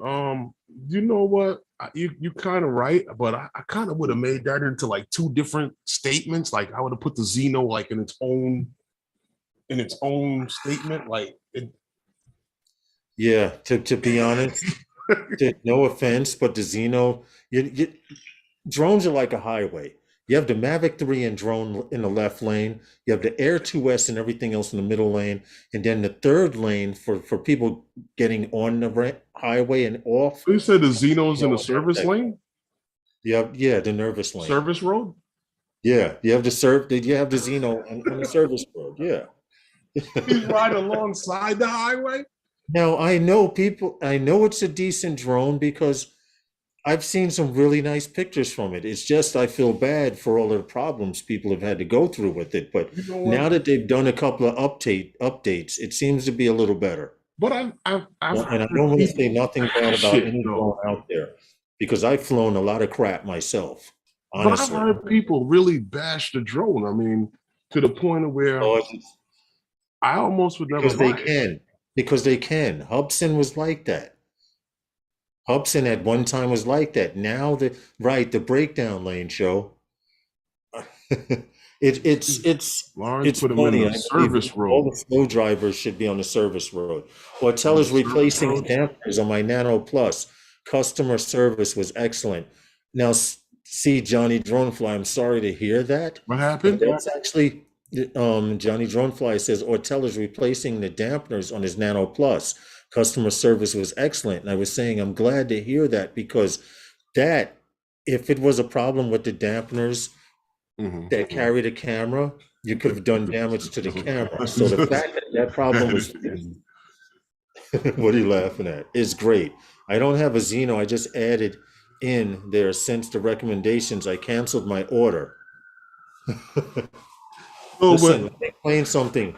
You know what? You kind of right, but I kind of would have made that into like two different statements. Like I would have put the Xeno like in its own statement. Like it, Yeah, to be honest, no offense, but the Xeno, drones are like a highway. You have the Mavic 3 and drone in the left lane. You have the Air 2S and everything else in the middle lane. And then the third lane for people getting on the highway and off. you said the Xeno's in the service lane, Yeah, the nervous lane. service road. Yeah, you have the Xeno on the service road. Yeah. He's riding alongside the highway. Now I know it's a decent drone because I've seen some really nice pictures from it. It's just I feel bad for all the problems people have had to go through with it. But You know now what? that they've done a couple of updates, it seems to be a little better. But I've And I heard don't want to say people nothing bad bash about it any drone though. out there, because I've flown a lot of crap myself, But I've honestly. heard people really bash the drone. I mean, to the point of where So I almost would never because they buy it. can, Hubson was like that. Hubson at one time was like that. Now the breakdown lane show. Lawrence It's put him in funny. the I believe service all road. the slow drivers should be on the service road. The Ortella's service replacing road. dampers on my Nano Plus. Customer service was excellent. Now, see, Johnny Dronefly, I'm sorry to hear that, What but happened? that's actually Johnny Dronefly says Ortella's replacing the dampeners on his Nano Plus. Customer service was excellent. And I was saying I'm glad to hear that, because that, if it was a problem with the dampeners that carried a camera, you could have done damage to the camera. So the fact that that problem was fixed, what are you laughing at? Is great. I don't have a Xeno. I just added in there since the recommendations. I canceled my order. Oh, Listen, but let me explain something.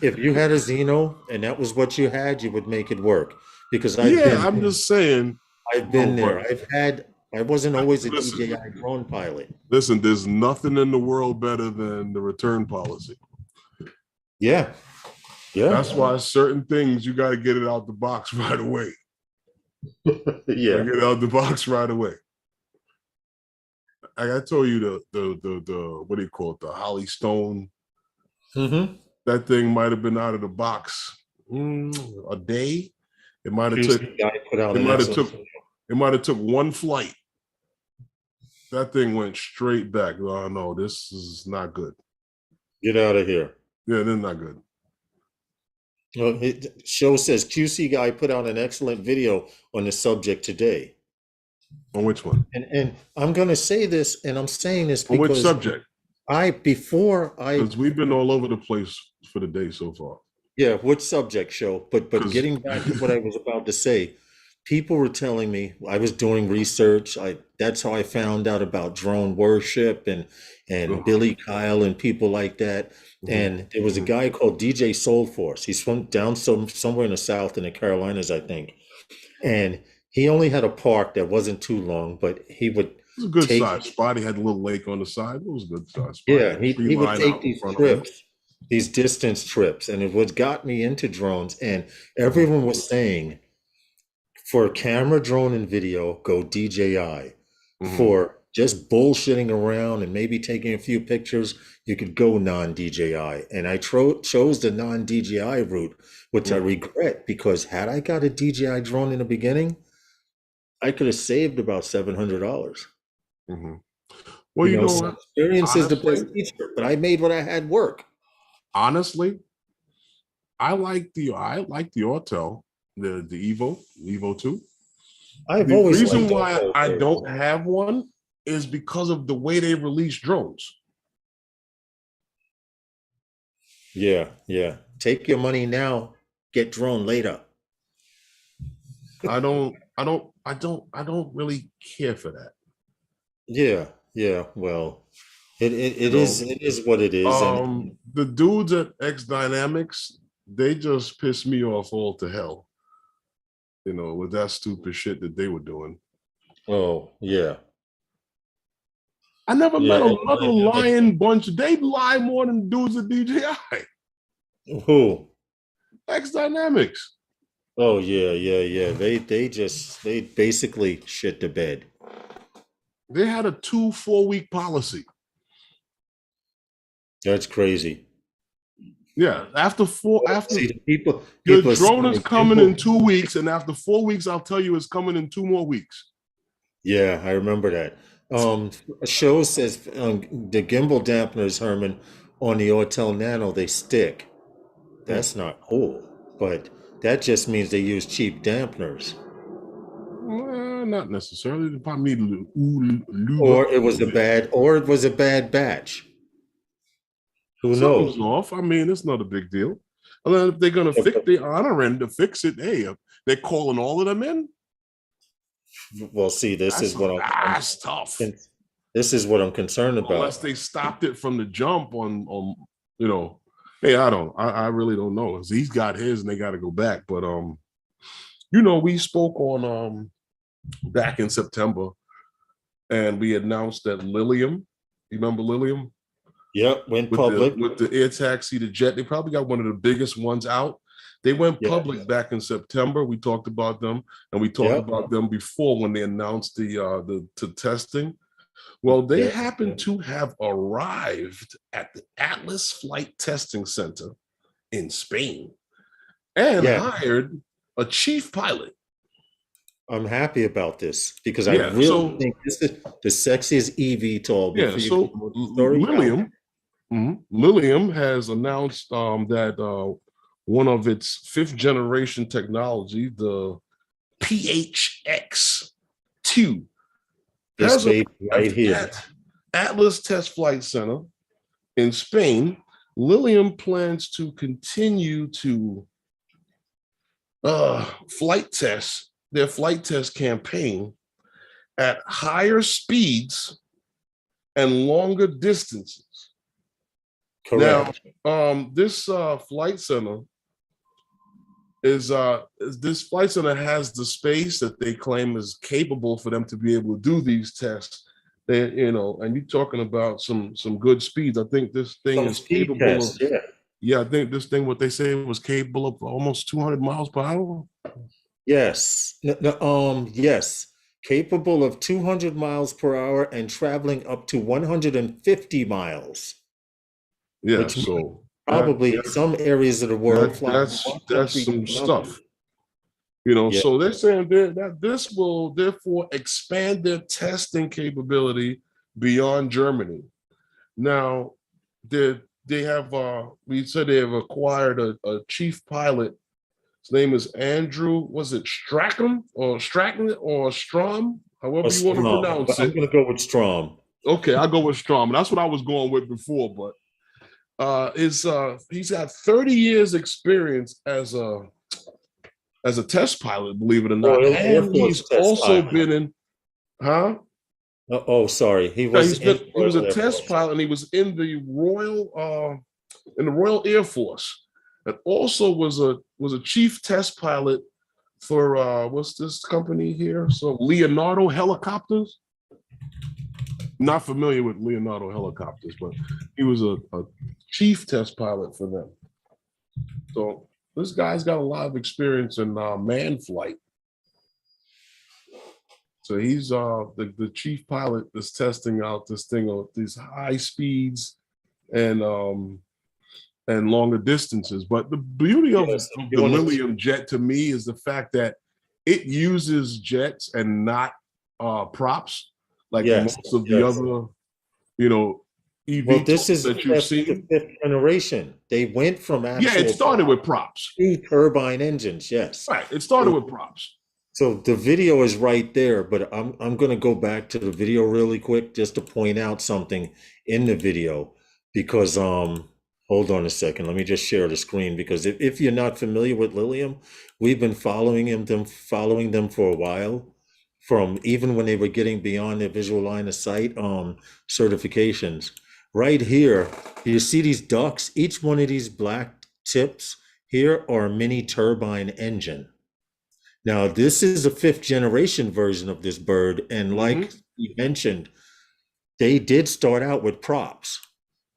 If you had a Xeno and that was what you had, you would make it work. Because yeah, I'm just saying. I've No, been but there. I wasn't always a listen, DJI drone pilot. listen. There's nothing in the world better than the return policy. Yeah, yeah, That's why certain things you got to get it out the box right away. yeah. Get it out the box right away. I told you the what do you call it? The Holly Stone. Mm-hmm. That thing might have been out of the box a day. It might have took. Guy put out It an might have excellent. took. It might have took one flight. That thing went straight back. Oh no, this is not good. Get out of here. Yeah, this is not good. Well, show says QC guy put out an excellent video on the subject today. On which one? And I'm going to say this, and I'm saying this On which because subject? Because we've been all over the place for the day so far. Yeah, which subject, show? But getting back to what I was about to say, people were telling me, I was doing research. That's how I found out about drone worship and Billy Kyle and people like that. And there was a guy called DJ Soulforce. He's from down somewhere in the South in the Carolinas, I think. And he only had a park that wasn't too long, but he would It was a good size spot. He had a little lake on the side. It was a good size spot. Yeah, he would take these trips, these distance trips, and it what got me into drones. And everyone was saying, for camera, drone, and video, go DJI. For just bullshitting around and maybe taking a few pictures, you could go non-DJI. And I chose the non-DJI route, which I regret, because had I got a DJI drone in the beginning, I could have saved about $700. Well, you know what? Experience is the best teacher, but I made what I had work. Honestly, I like the Autel, the Evo 2. I've The always reason liked that why whole I thing. don't have one is because of the way they release drones. Yeah, yeah. Take your money now, get drone later. I don't really care for that. Yeah, yeah. Well, You know, it is what it is, and the dudes at X Dynamics, they just pissed me off all to hell. With that stupid shit that they were doing. oh yeah, I never yeah. met another lying bunch. They lie more than dudes at DJI. Who? X Dynamics. Oh yeah, yeah, yeah. They basically shit the bed. They had a 2 4 week policy. That's crazy. Yeah, after See, the your people are drone saying is the coming in gimbal. 2 weeks, and after 4 weeks, I'll tell you it's coming in 2 more weeks. Yeah, I remember that. A show says the gimbal dampeners, Herman, on the Ortel Nano, they stick. Hmm. That's not cool, but that just means they use cheap dampeners. Not necessarily. They probably need to lube up Or a it was little a bit. bad, or it was a bad batch. Who Something's knows? off. I mean, it's not a big deal. And then if they're gonna Yeah, fix but- the honor end to fix it, hey, they're calling all of them in. Well, see, That's tough. this is what I'm concerned Unless about. they stopped it from the jump on you know, hey, I really don't know. He's got his and they got to go back. But we spoke on back in September and we announced that Lilium, you remember Lilium? Yep, went With the public. with the air taxi, the jet, they probably got one of the biggest ones out. They went Yeah, public back in September. We talked about them, and we talked yep, about them before when they announced the testing. Well, they yep. happen to have arrived at the Atlas Flight Testing Center in Spain and Yeah, hired a chief pilot. I'm happy about this because I Yeah, really so think this is the sexiest eVTOL. yeah, Before you so go with the story, Lilium has announced that one of its fifth generation technology, the PHX2, this has baby right arrived here. at Atlas Test Flight Center in Spain. Lilium plans to continue to their flight test campaign at higher speeds and longer distances. Correct. Now, this flight center this flight center has the space that they claim is capable for them to be able to do these tests. And you're talking about some good speeds. I think this thing Some is speed capable of. tests. Yeah. Yeah, I think this thing, what they say, was capable of almost 200 miles per hour. Yes. Yes. Capable of 200 miles per hour and traveling up to 150 miles, Yeah, which means so probably in some areas of the world flying that's some stuff. Yeah. So they're saying that this will therefore expand their testing capability beyond Germany. Now, they have we said they have acquired a chief pilot. His name is Andrew. Was it Strachan or Strom? However Or you want to Strom. pronounce But I'm it. going to go with Strom. Okay, I'll go with Strom. That's what I was going with before, but he's got 30 years experience as a test pilot, believe it or not. Royal Air And Force he's test also pilot. been in, huh? Oh, sorry. He Yeah, was in he was Royal a Air test Force. pilot and he was in the Royal Air Force. And also was a chief test pilot for what's this company here? So Leonardo Helicopters. Not familiar with Leonardo Helicopters, but he was a chief test pilot for them. So this guy's got a lot of experience in manned flight. So he's the chief pilot that's testing out this thing of these high speeds and longer distances. But the beauty of Yes. the Lilium jet to me is the fact that it uses jets and not props like Yes. most of the Yes. other, Well, this eVTOLs is that you've the seen. fifth generation. They went from Yeah, it actual started with props. two turbine engines. Yes. Right. It started with props. So the video is right there, but I'm going to go back to the video really quick just to point out something in the video because hold on a second, let me just share the screen because if you're not familiar with Lilium, we've been following them for a while, from even when they were getting beyond their visual line of sight certifications. Right here, you see these ducts. Each one of these black tips here are a mini turbine engine. Now, this is a fifth generation version of this bird, and like you mentioned, they did start out with props,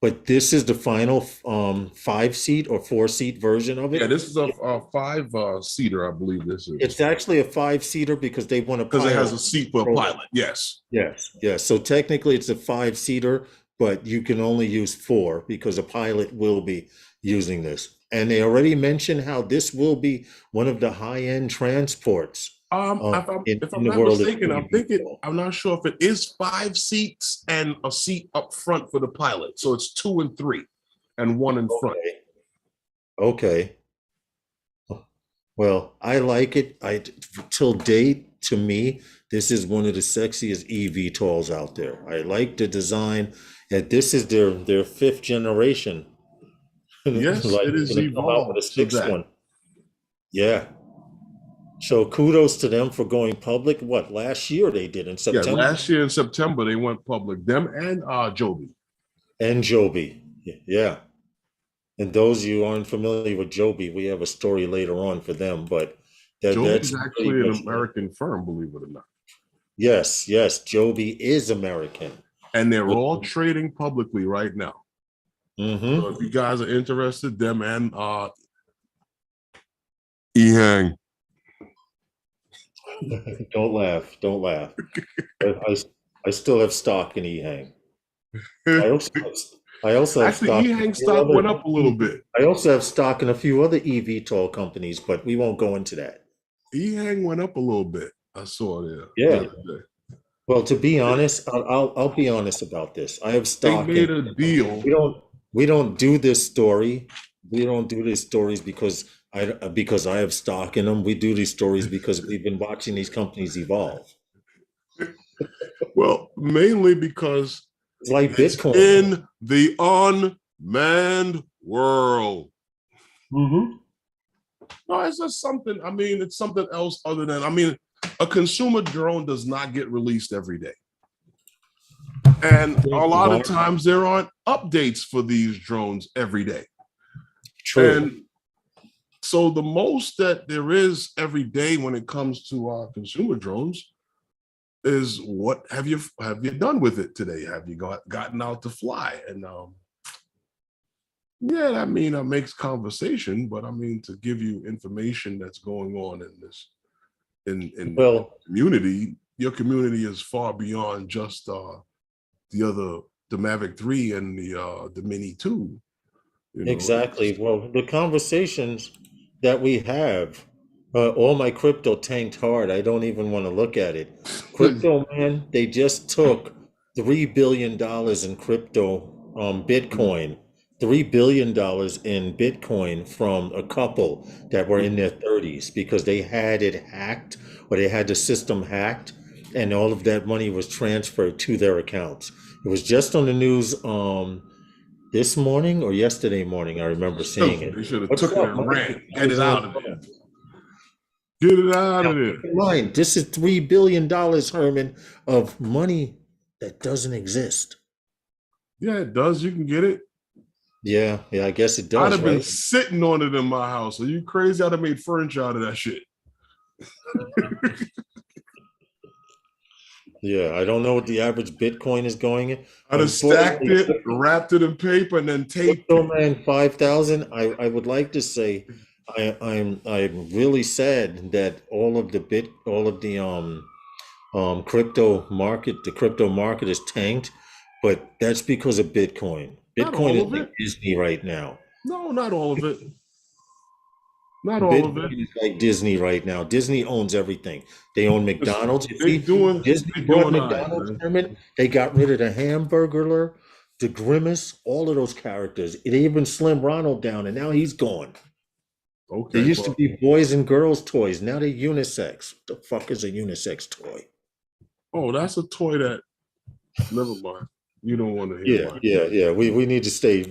but this is the final 5-seat or 4-seat version of Yeah, it. this is a five seater, I believe this is. It's actually a 5-seater because they want a Because it has pilot. a seat for a pilot. Yes. Yes. So technically, it's a 5-seater, but you can only use 4 because a pilot will be using this. And they already mentioned how this will be one of the high-end transports If I'm in the not world of mistaken, eVTOL. I'm not sure if it is 5 seats and a seat up front for the pilot. So it's 2 and 3 and 1 in front. Okay. Well, I like it. Till date, to me, this is one of the sexiest eVTOLs out there. I like the design, and this is their 5th generation. Yes, Like, it is gonna come out with a evolved to 6th that. one. Yeah. So kudos to them for going public. What, last year they did in Yeah, September? last year in September they went public. Them and Joby. And Joby. Yeah. And those of you who aren't familiar with Joby, we have a story later on for them, but Joby's that's actually pretty an much it. American firm, believe it or not. Yes, Joby is American. And they're all trading publicly right now. So if you guys are interested, them and EHang. Don't laugh. I still have stock in EHang. I also have Actually, stock. EHang stock went up a little bit. I also have stock in a few other eVTOL companies, but we won't go into that. EHang went up a little bit. I saw there. Yeah. Well, to be honest, I'll be honest about this. I have stock. They made a deal. We don't do this story. We don't do these stories because I have stock in them. We do these stories because we've been watching these companies evolve. Well, mainly because it's like Bitcoin in the unmanned world. No, it's just something. I mean, it's something else other than, a consumer drone does not get released every day. And a lot of times there aren't updates for these drones every day. True. And so the most that there is every day when it comes to our consumer drones is what have you done with it today? Have you gotten out to fly? And yeah, that makes conversation, but to give you information that's going on in this community, your community is far beyond just the Mavic 3 and the Mini 2. Exactly. Well, the conversations that we have, all my crypto tanked hard. I don't even want to look at it. Crypto, man, they just took $3 billion in crypto, Bitcoin, $3 billion in Bitcoin from a couple that were in their 30s because they had it hacked, or they had the system hacked, and all of that money was transferred to their accounts. It was just on the news this morning or yesterday morning. I remember seeing it. They should have took it and ran. Get it out of there. Get it out of there. Keep in mind, this is $3 billion, Herman, of money that doesn't exist. Yeah, it does. You can get it. Yeah, I guess it does. I'd have been sitting on it in my house. Are you crazy? I'd have made furniture out of that shit. Yeah, I don't know what the average Bitcoin is going in. I'd have stacked it, wrapped it in paper, and then taped it. Man, 5,000. I would like to say I'm really sad that all of the crypto market is tanked, but that's because of Bitcoin. Bitcoin is like Disney right now. No, not all of it. Not all of it. Is like Disney right now. Disney owns everything. They own McDonald's. Disney bought McDonald's. They got rid of the Hamburglar, the Grimace, all of those characters. They even slimmed Ronald down, and now he's gone. There Okay, used to but be boys and girls toys. Now they're unisex. What the fuck is a unisex toy? oh, that's a toy that. Never mind. You don't want to hear Yeah, my. yeah, yeah. We need to stay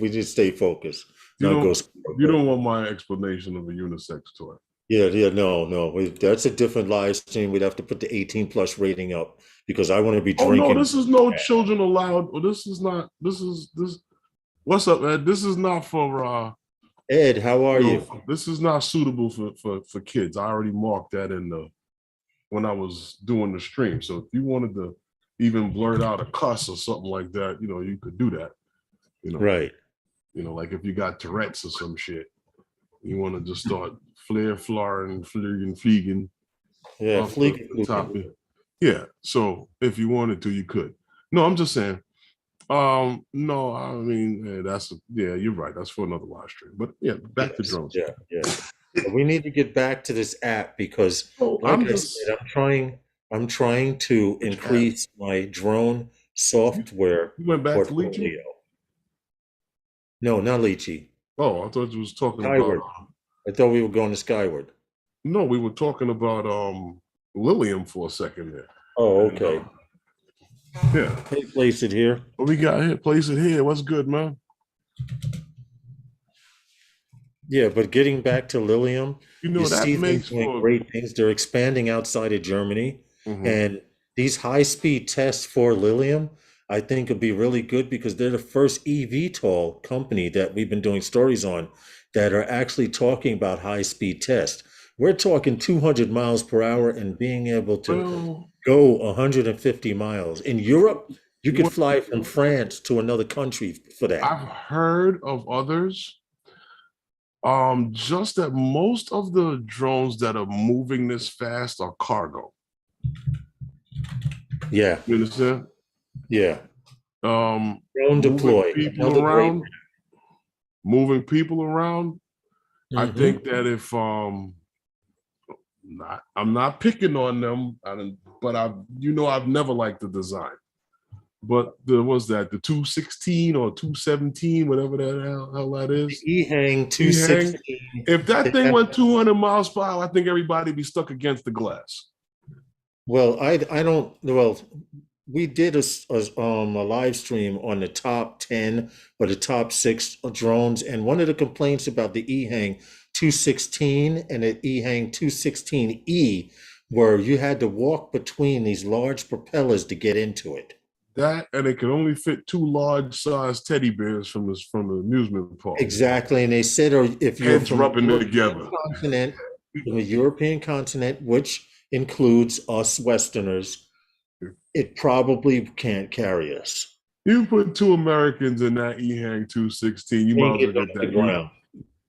focused. You Not go. don't. You don't want my explanation of a unisex toy. Yeah, yeah, no, no. That's a different live stream. We'd have to put the 18 plus rating up because I want to be Oh no, drinking. this is no children allowed. Or this is not. This is this. What's up, man? This is not for. Ed, how are you? This is not suitable for kids. I already marked that in the when I was doing the stream. So if you wanted to even blurt out a cuss or something like that, you could do that. You know, Right. like if you got Tourette's or some shit, you want to just start flaring, fleeing Yeah, off the top. Yeah. So if you wanted to, you could. No, I'm just saying. No, I mean you're right. That's for another live stream. But yeah, back to drones. Yeah, yeah. We need to get back to this app because, Oh, like I said, I'm trying to increase my drone software You went back to Legion? portfolio. No, not Lychee. Oh, I thought you was talking Skyward. about. I thought we were going to Skyward. No, we were talking about Lilium for a second there. Oh, okay. Yeah. Hey, place it here. What we got here? Place it here. What's good, man? Yeah, but getting back to Lilium, you that see them makes doing great things. They're expanding outside of Germany, and these high-speed tests for Lilium, I think, would be really good because they're the first eVTOL company that we've been doing stories on that are actually talking about high-speed tests. We're talking 200 miles per hour and being able to go 150 miles. In Europe, you could fly from France to another country for that. I've heard of others. Just that most of the drones that are moving this fast are cargo. Yeah. You understand? Yeah. Drone deploy. Moving people around. I think that if I'm not picking on them, but I've never liked the design. But there was that the 216 or 217, whatever that hell that is. The EHang 216. If that thing went 200 miles per hour, I think everybody would be stuck against the glass. Well, I don't. Well, we did a live stream on the top 10 or the top 6 drones, and one of the complaints about the EHang 216 and the EHang 216E were you had to walk between these large propellers to get into it. That, and it could only fit 2 large-sized teddy bears from the amusement park. Exactly, and they said, or if you're from together, from a European continent, which includes us Westerners, it probably can't carry us. You put 2 Americans in that EHang 216, you might as well get that.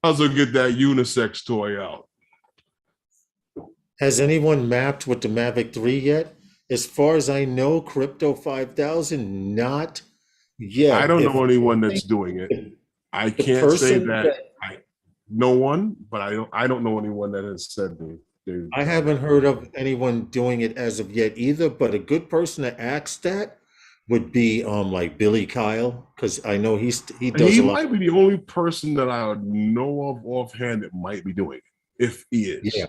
I'll get that unisex toy out. Has anyone mapped with the Mavic 3 yet? As far as I know, Crypto 5000, not yet. I don't know anyone that's doing it. I can't say that. No one, but I don't know anyone that has said it. I haven't heard of anyone doing it as of yet either, but a good person to ask that would be like Billy Kyle, because I know he does a lot. He might be the only person that I know of offhand that might be doing it, if he is.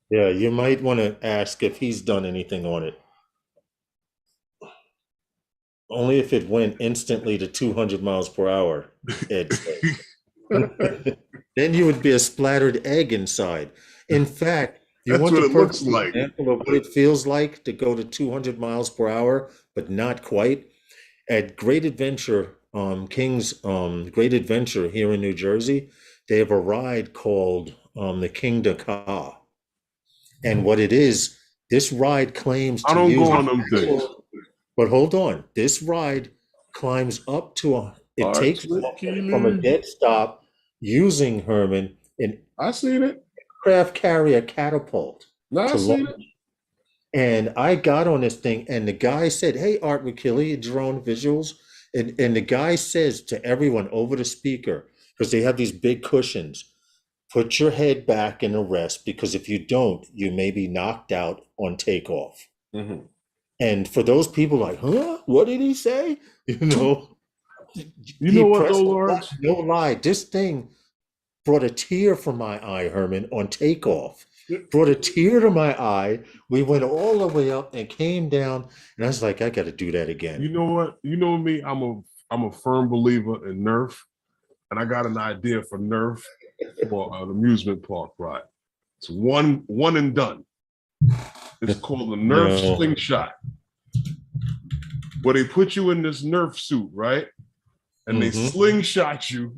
Yeah, you might want to ask if he's done anything on it. Only if it went instantly to 200 miles per hour, Ed. Then you would be a splattered egg inside. In fact, you want what it looks like. Example of what it feels like to go to 200 miles per hour, but not quite. At Great Adventure, King's Great Adventure here in New Jersey, they have a ride called the King Dakar. And what it is, this ride claims to I don't go on them things. But hold on, this ride climbs up to it takes from a dead stop using Herman and I seen it. Craft carrier catapult. I seen it. And I got on this thing, and the guy said, "Hey, Art McKilly, drone visuals," and the guy says to everyone over the speaker, because they have these big cushions, put your head back in a rest, because if you don't, you may be knocked out on takeoff. And for those people like, huh? What did he say? You know what, though, Lawrence? No lie. This thing, brought a tear from my eye, Herman, on takeoff. Brought a tear to my eye. We went all the way up and came down, and I was like, I got to do that again. You know what? You know me. I'm a firm believer in Nerf, and I got an idea for Nerf for an amusement park ride. It's one and done. It's called the Nerf slingshot, where they put you in this Nerf suit, right? And they slingshot you,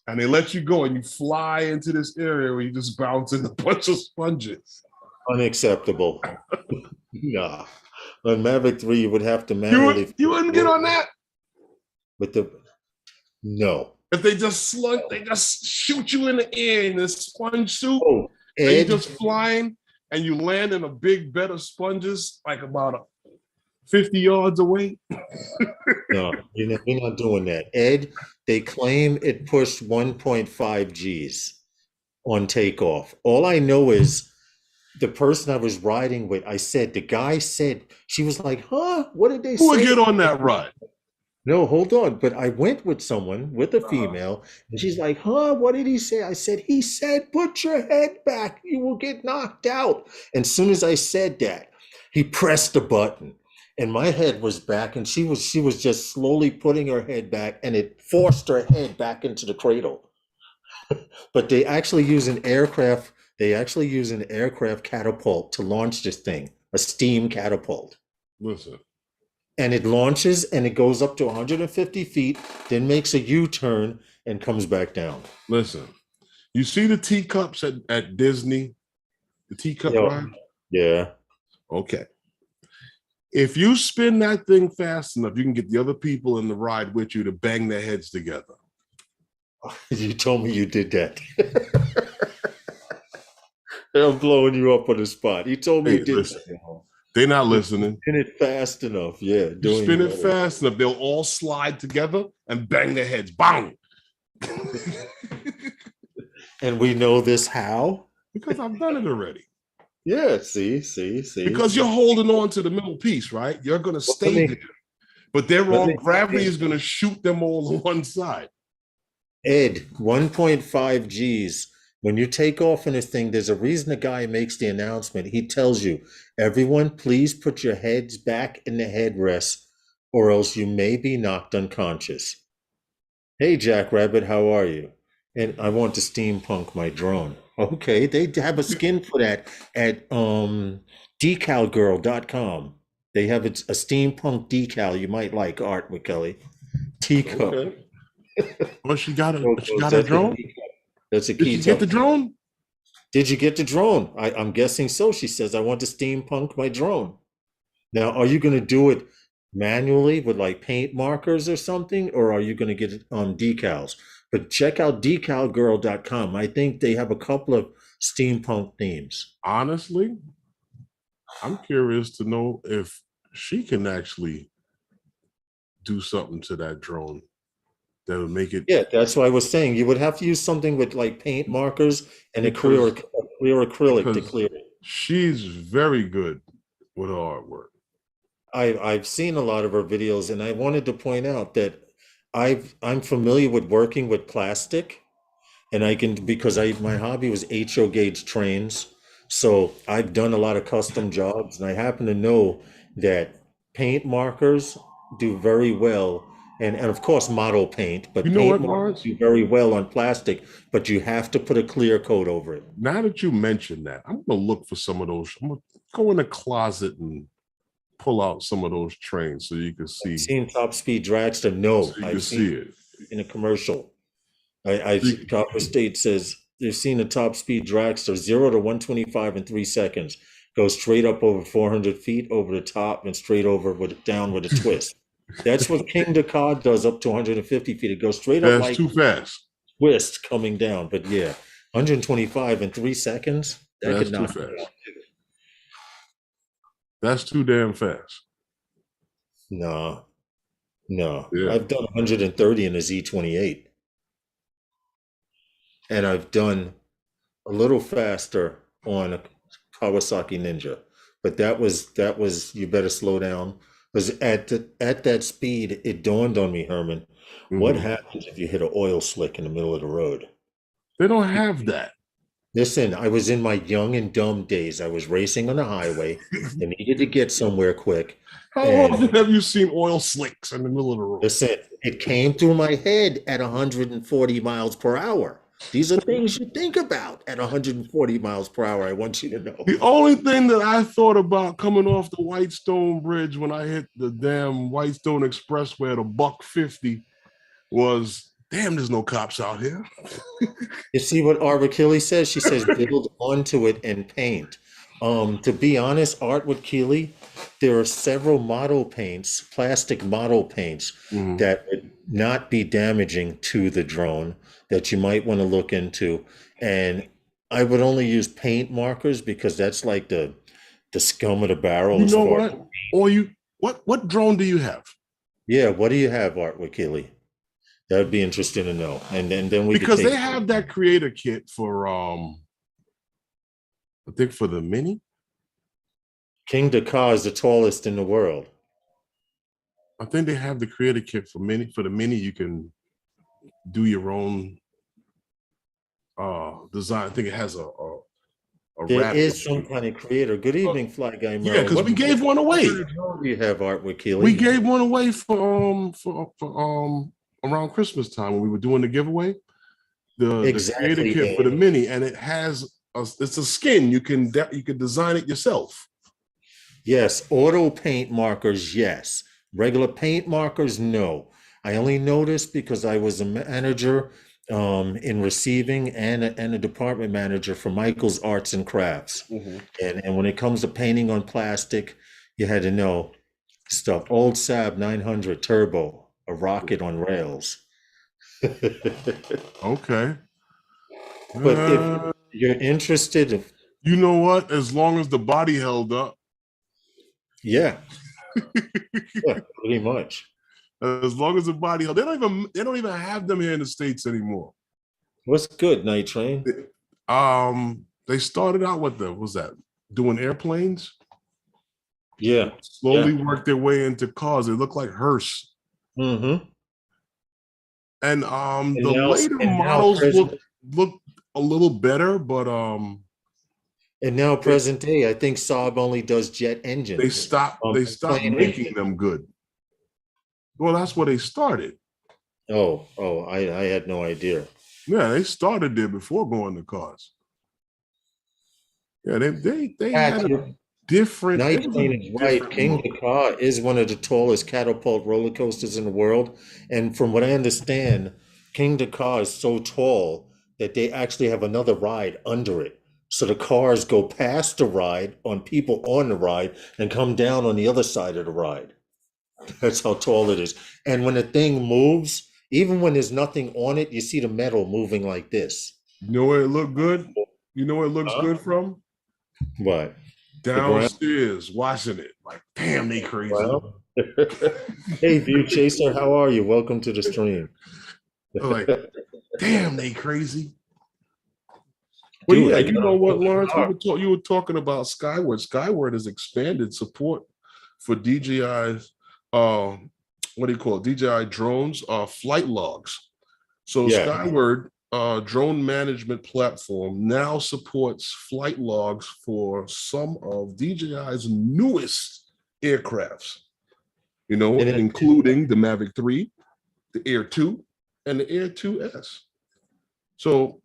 and they let you go, and you fly into this area where you just bounce in a bunch of sponges. Unacceptable. Nah. On Maverick 3, you would have to manually. You wouldn't get on that? With the no. If they just shoot you in the air in this sponge suit, Ed, and you're just flying, and you land in a big bed of sponges, like about 50 yards away. No, you're not doing that. Ed, they claim it pushed 1.5 Gs on takeoff. All I know is the person I was riding with, the guy said, she was like, huh? What did they say? Who would get on that ride? No, hold on. But I went with someone, with a female, and she's like, huh? What did he say? I said, he said, put your head back. You will get knocked out. And as soon as I said that, he pressed the button. And my head was back, and she was just slowly putting her head back, and it forced her head back into the cradle. But they actually use an aircraft catapult to launch this thing, a steam catapult. Listen. And it launches, and it goes up to 150 feet, then makes a U-turn and comes back down. Listen, you see the teacups at Disney? The teacup ride? Yeah. Okay. If you spin that thing fast enough, you can get the other people in the ride with you to bang their heads together. You told me you did that. I'm blowing you up on the spot. You told me you did that. They're not listening. Spin it fast enough, yeah. You spin it fast enough, they'll all slide together and bang their heads. Bang! And we know this how? Because I've done it already. Yeah, see. Because you're holding on to the middle piece, right? You're going to stay there. But gravity is going to shoot them all on one side. Ed, 1.5 Gs. When you take off in a thing, there's a reason the guy makes the announcement. He tells you, everyone, please put your heads back in the headrest, or else you may be knocked unconscious. Hey, Jackrabbit, how are you? And I want to steampunk my drone. Okay, they have a skin for that at decalgirl.com. They have a steampunk decal you might like, Art McKelly. Teacup. Okay. Well, she got a drone? That's a key. Did you get the drone? Did you get the drone? I'm guessing so. She says, I want to steampunk my drone. Now, are you going to do it manually with like paint markers or something? Or are you going to get it on decals? But check out decalgirl.com. I think they have a couple of steampunk themes. Honestly, I'm curious to know if she can actually do something to that drone that would make it. Yeah, that's why I was saying you would have to use something with like paint markers and a clear acrylic to clear it. She's very good with her artwork. I've seen a lot of her videos, and I wanted to point out that I'm familiar with working with plastic, and I can, because my hobby was HO gauge trains. So I've done a lot of custom jobs, and I happen to know that paint markers do very well. And of course, model paint, but paint markers do very well on plastic, but you have to put a clear coat over it. Now that you mentioned that, I'm going to look for some of those. I'm going to go in the closet and pull out some of those trains so you can see. Seen Top Speed Dragster? No, so I've seen it in a commercial. Copper State says they've seen a Top Speed Dragster 0 to 125 in 3 seconds. Goes straight up over 400 feet over the top and straight over down with a twist. That's what King Dakar does up to 150 feet. It goes straight up like too fast. Twist coming down. But yeah, 125 in 3 seconds. That's too fast. That's too damn fast. No. Yeah. I've done 130 in a Z28. And I've done a little faster on a Kawasaki Ninja. But that was you better slow down. Because at that speed, it dawned on me, Herman, what happens if you hit an oil slick in the middle of the road? They don't have that. Listen, I was in my young and dumb days. I was racing on the highway. I needed to get somewhere quick. How often And have you seen oil slicks in the middle of the road? listen, it came through my head at 140 miles per hour. These are things you think about at 140 miles per hour. I want you to know. The only thing that I thought about coming off the Whitestone Bridge when I hit the damn Whitestone Expressway at $1.50 was, damn, there's no cops out here. You see what Art Keeley says? She says build onto it and paint. To be honest, Art with Keeley, there are several model paints, plastic model paints that would not be damaging to the drone that you might want to look into. And I would only use paint markers because that's like the scum of the barrel You as know far. what? Or what drone do you have? Yeah, what do you have, Art with Keeley? That would be interesting to know. And then we Because could they take have that creator kit for I think for the Mini. King Dakar is the tallest in the world. I think they have the creator kit for Mini. For the Mini, you can do your own design. I think it has a There wrap. is some kind of creator. Good evening, Fly Guy Yeah, Merrill. because we gave one away. What do you have, Art with Keeley? We gave one away for around Christmas time when we were doing the giveaway. The creator kit for the Mini, and it has it's a skin. You can design it yourself. Yes, auto paint markers, yes. Regular paint markers, no. I only noticed because I was a manager in receiving and a department manager for Michael's Arts and Crafts. And when it comes to painting on plastic, you had to know stuff. Old Saab 900 Turbo, a rocket on rails. Okay. But if you're interested, you know what? As long as the body held up. Yeah. Yeah, pretty much. As long as the body held, they don't even have them here in the States anymore. What's good, Night Train? They started out with doing airplanes. Yeah. Slowly worked their way into cars. They look like hearse. Mm-hmm. And the later models look a little better, but and now present day, I think Saab only does jet engines. They stopped making them good. Well, that's where they started. I had no idea. Yeah, they started there before going to cars. Yeah, they had a different. Night Train is right. King Dakar is one of the tallest catapult roller coasters in the world, and from what I understand, King Dakar is so tall that they actually have another ride under it. So the cars go past the ride on people on the ride and come down on the other side of the ride. That's how tall it is. And when the thing moves, even when there's nothing on it, you see the metal moving like this. You know where it looked good? You know where it looks good from? What? Downstairs, watching it. Like, damn, they crazy. Well, hey, View Chaser, how are you? Welcome to the stream. Like, damn, they crazy. Well, yeah, you know what, Lawrence? You were talking about Skyward. Skyward has expanded support for DJI's what do you call it? DJI drones, flight logs. So Skyward drone management platform now supports flight logs for some of DJI's newest aircrafts. You know, including the Mavic 3, the Air 2, and the Air 2S. So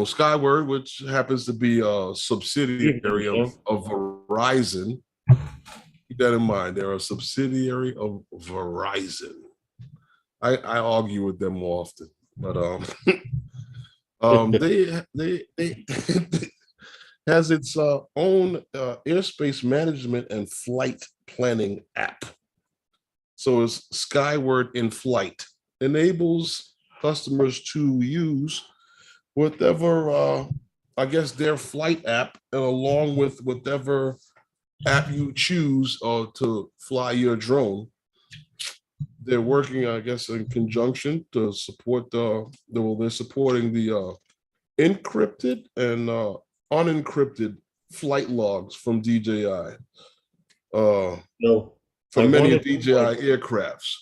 Skyward, which happens to be a subsidiary of Verizon. Keep that in mind. They're a subsidiary of Verizon. I argue with them often, but they has its own airspace management and flight planning app. So it's Skyward in Flight. Enables customers to use whatever I guess their flight app, and along with whatever app you choose to fly your drone. They're working, I guess, in conjunction to support they're supporting the encrypted and unencrypted flight logs from DJI. For many DJI aircrafts.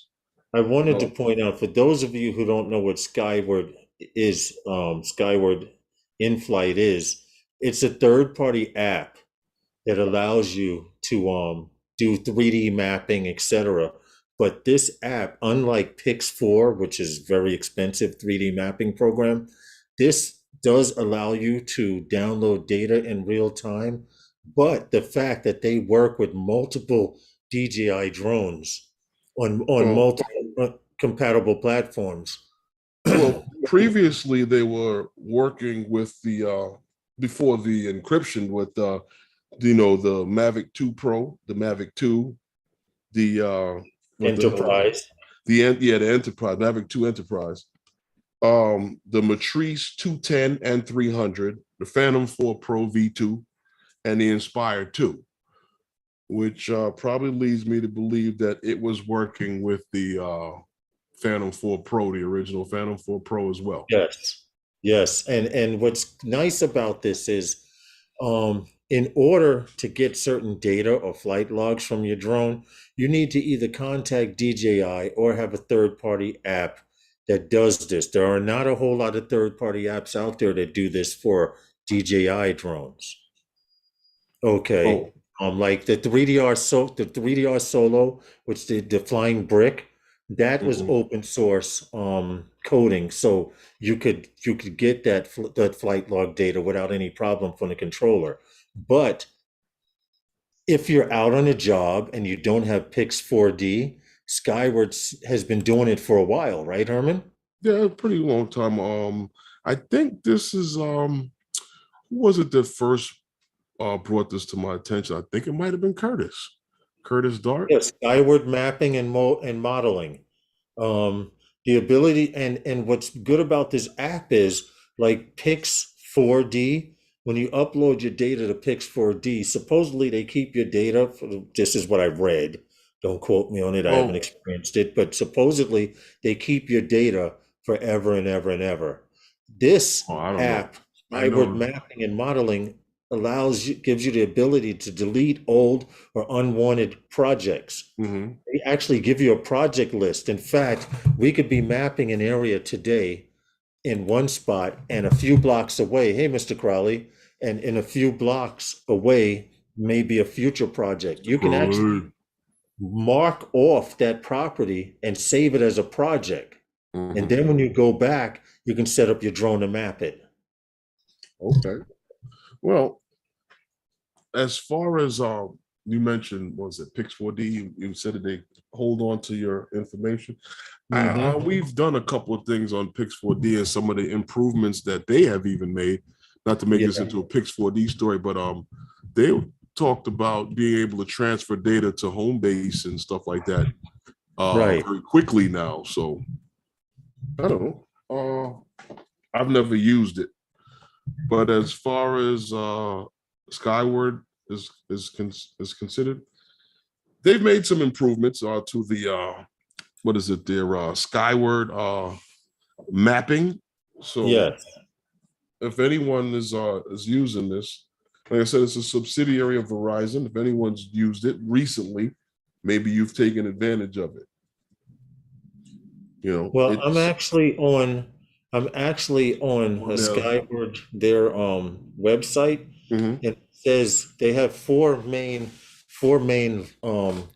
I wanted to Oh, point out for those of you who don't know what Skyward is, Skyward in flight is, it's a third-party app that allows you to do 3D mapping, etc. But this app, unlike Pix4, which is very expensive 3D mapping program, this does allow you to download data in real time. But the fact that they work with multiple DJI drones on well, multiple compatible platforms. well, previously they were working with the before the encryption with the Mavic 2 Pro, the Mavic 2, the what the hell is it? Enterprise. The Enterprise, Mavic 2 Enterprise, the Matrice 210 and 300, the Phantom 4 Pro V2, and the Inspire 2, which probably leads me to believe that it was working with the Phantom 4 Pro, the original Phantom 4 Pro as well. Yes, yes, and what's nice about this is, in order to get certain data or flight logs from your drone, you need to either contact DJI or have a third-party app that does this. There are not a whole lot of third-party apps out there that do this for DJI drones. Okay. Oh, Like the 3DR Solo, which the flying brick, that was mhm. open source coding. So you could get that flight log data without any problem from the controller. But if you're out on a job and you don't have Pix 4D, Skyward has been doing it for a while, right, Herman? Yeah, a pretty long time. I think this is who was it that first brought this to my attention? I think it might have been Curtis. Curtis Dart. Yes, Skyward mapping and modeling. The ability and what's good about this app is like Pix 4D. When you upload your data to Pix 4D, supposedly they keep your data. This is what I've read. Don't quote me on it. I haven't Oh, experienced it, but supposedly they keep your data forever and ever and ever. This oh, I don't know. app, I Skyward know. mapping and modeling, gives you the ability to delete old or unwanted projects. Hmm. They actually give you a project list. In fact, we could be mapping an area today in one spot and a few blocks away. Hey, Mr. Crowley, and in a few blocks away may be a future project. You can actually Good. mark off that property and save it as a project. And Hmm. then when you go back, you can set up your drone to map it. Okay. Well, as far as you mentioned, was it Pix4D? You said that they hold on to your information. Hmm. We've done a couple of things on Pix4D and some of the improvements that they have even made. Not to make this Yeah, into a Pix4D story, but they talked about being able to transfer data to home base and stuff like that right. very quickly now. So I don't know. I've never used it, but as far as Skyward is considered, they've made some improvements to the what is it? Their Skyward mapping. So Yes. if anyone is using this, like I said, it's a subsidiary of Verizon. If anyone's used it recently, maybe you've taken advantage of it. Well, It's I'm actually on on a there. Skyward their website, Mhm. and it says they have four main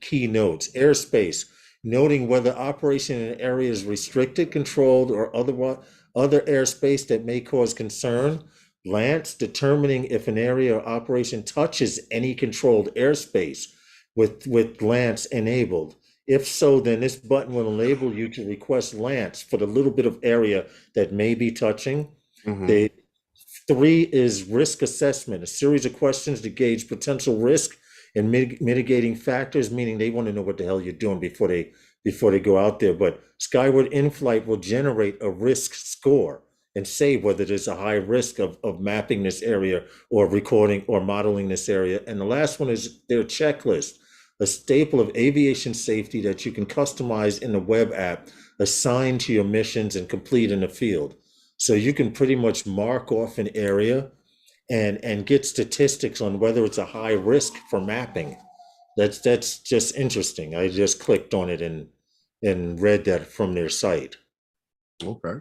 keynotes. Airspace, noting whether operation in an area is restricted, controlled, or other airspace that may cause concern. LAANC, determining if an area or operation touches any controlled airspace with LAANC enabled. If so, then this button will enable you to request LAANC for the little bit of area that may be touching. Mhm. The three is risk assessment, a series of questions to gauge potential risk and mitigating factors, meaning they want to know what the hell you're doing before they go out there. But Skyward in-flight will generate a risk score and say whether there's a high risk of mapping this area or recording or modeling this area. And the last one is their checklist, a staple of aviation safety that you can customize in the web app, assign to your missions and complete in the field. So you can pretty much mark off an area and get statistics on whether it's a high risk for mapping. That's just interesting. I just clicked on it and and read that from their site. Okay.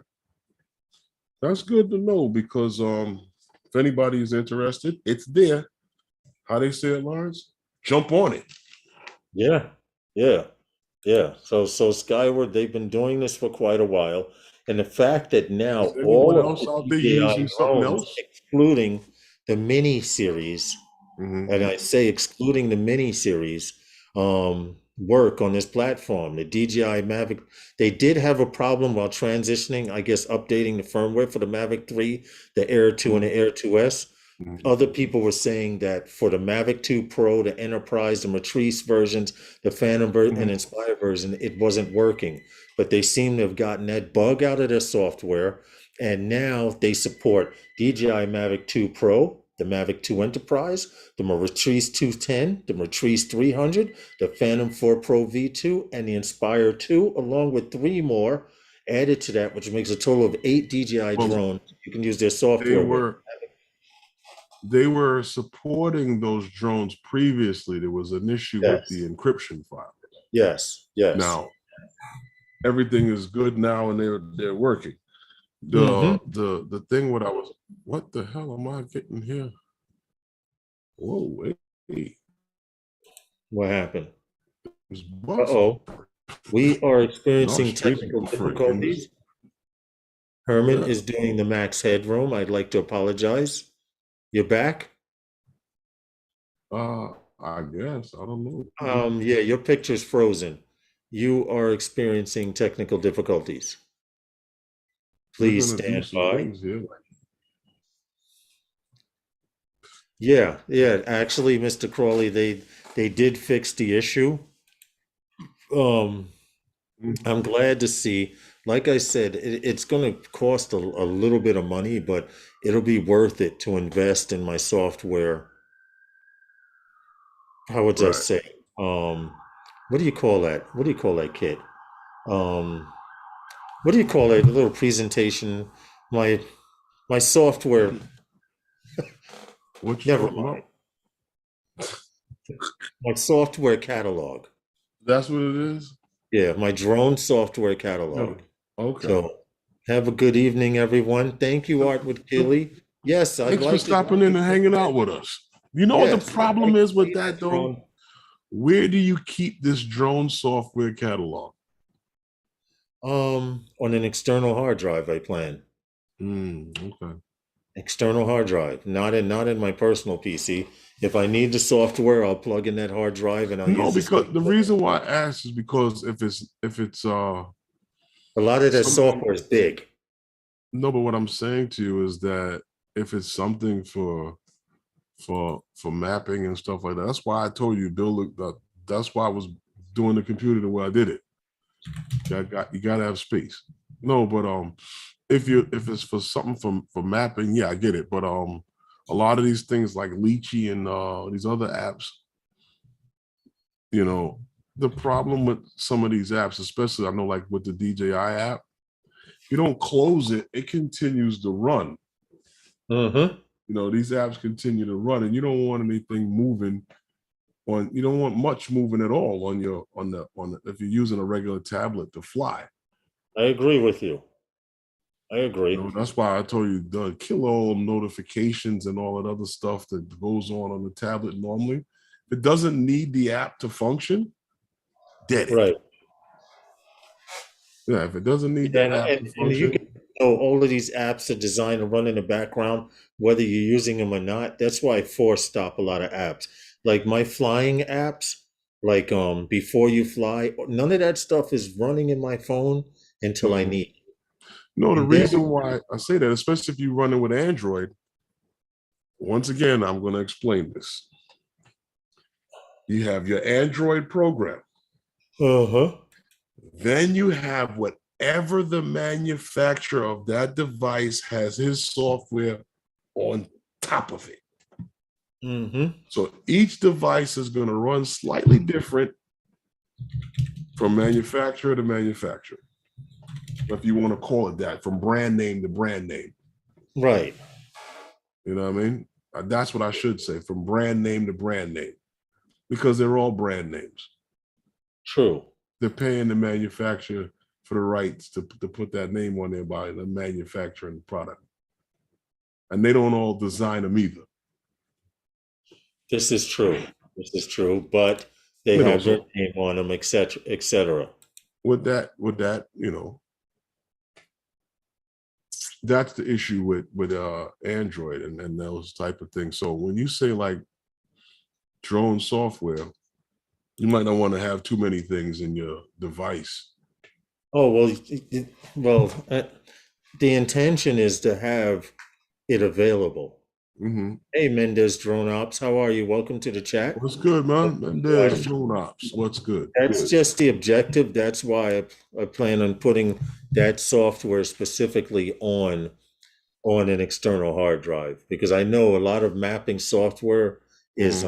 That's good to know because if anybody is interested, it's there. How they say it, Lawrence? Jump on it. Yeah, yeah, yeah. So Skyward, they've been doing this for quite a while, and the fact that now Is anyone all of else the out there DJI using something drones, else? excluding the mini series, Mm-hmm. and I say excluding the mini series, work on this platform. The DJI Mavic, they did have a problem while transitioning, I guess, updating the firmware for the Mavic 3, the Air 2 and the Air 2S. Mm-hmm. Other people were saying that for the Mavic 2 Pro, the Enterprise, the Matrice versions, the Phantom and Inspire version, it wasn't working. But they seem to have gotten that bug out of their software, and now they support DJI Mavic 2 Pro, the Mavic 2 Enterprise, the Matrice 210, the Matrice 300, the Phantom 4 Pro V2, and the Inspire 2, along with 3 more added to that, which makes a total of 8 DJI Well, drones you can use their they software with. were supporting those drones previously. There was an issue with the Yes, encryption file. yes, yes. Now everything is good now, and they're working. Mm-hmm. The thing what the hell am I getting here? Whoa, hey, What happened? it's buffering. Uh-oh. We are No, experiencing straight technical buffering. And difficulties. Herman yeah, is doing the max headroom. I'd like to apologize. You're back? I guess I don't know. Yeah, your picture's frozen. You are experiencing technical difficulties. We're Please gonna do stand some by. things here. Yeah, yeah. Actually, Mr. Crawley, they did fix the issue. Um, I'm glad to see. Like I said, it's going to cost a little bit of money, but it'll be worth it to invest in my software. How would I Right. say? What do you call that? What do you call that kit? Um, what do you call it? A little presentation. My my software. What you Never talking mind. about? My software catalog. That's what it is. Yeah, my drone software No. catalog. Okay. So have a good evening, everyone. Thank you, Art with Keely. Yes, I'd Thanks for like to. stopping in and hanging out with us. You know what the Yes, I'd like problem to is with see that that though? drone. Where do you keep this drone software catalog? On an external hard drive, I plan. Okay. External hard drive, not in my personal PC. If I need the software, I'll plug in that hard drive and I'll No, use the because the software. reason why I asked is because if it's A lot of that something. software is big. No, but what I'm saying to you is that if it's something for mapping and stuff like that, that's why I told you build that's why I was doing the computer the way I did it. You gotta have space. No, but if it's for something for mapping, yeah, I get it. But a lot of these things like Lychee and these other apps, you know, the problem with some of these apps, especially I know like with the DJI app, you don't close it, it continues to run. Mm-hmm. You know, these apps continue to run, and you don't want anything moving you don't want much moving at all on if you're using a regular tablet to fly. I agree with you. I You agree. know, that's why I told you the kill all notifications and all that other stuff that goes on the tablet normally. If it doesn't need the app to function, dead it. Right. Yeah, if it doesn't need Yeah, the app to and you function, can know all of these apps are designed to run in the background, whether you're using them or not. That's why I force stop a lot of apps. Like my flying apps, like before you fly, none of that stuff is running in my phone until I mhm. need. No, the And then reason why I say that, especially if you're running with Android, once again, I'm going to explain this. You have your Android program. uh-huh. Then you have whatever the manufacturer of that device has his software on top of it. Mm-hmm. So each device is going to run slightly different from manufacturer to manufacturer, if you want to call it that, from brand name to brand name. Right. You know what I mean? That's what I should say, from brand name to brand name, because they're all brand names. True. they're paying the manufacturer for the rights to put that name on there by the manufacturing product. And they don't all design them either. This is true. This is true, but they You know, have their so name on them, et cetera, et cetera. with that, that's the issue with Android and those type of things. So when you say like drone software, you might not want to have too many things in your device. Oh, well, the intention is to have it available. Mm-hmm. Hey, Mendez Drone Ops, how are you? Welcome to the chat. What's good, man? And there's drone ops. What's good? That's just the objective. That's why I plan on putting that software specifically on an external hard drive, because I know a lot of mapping software is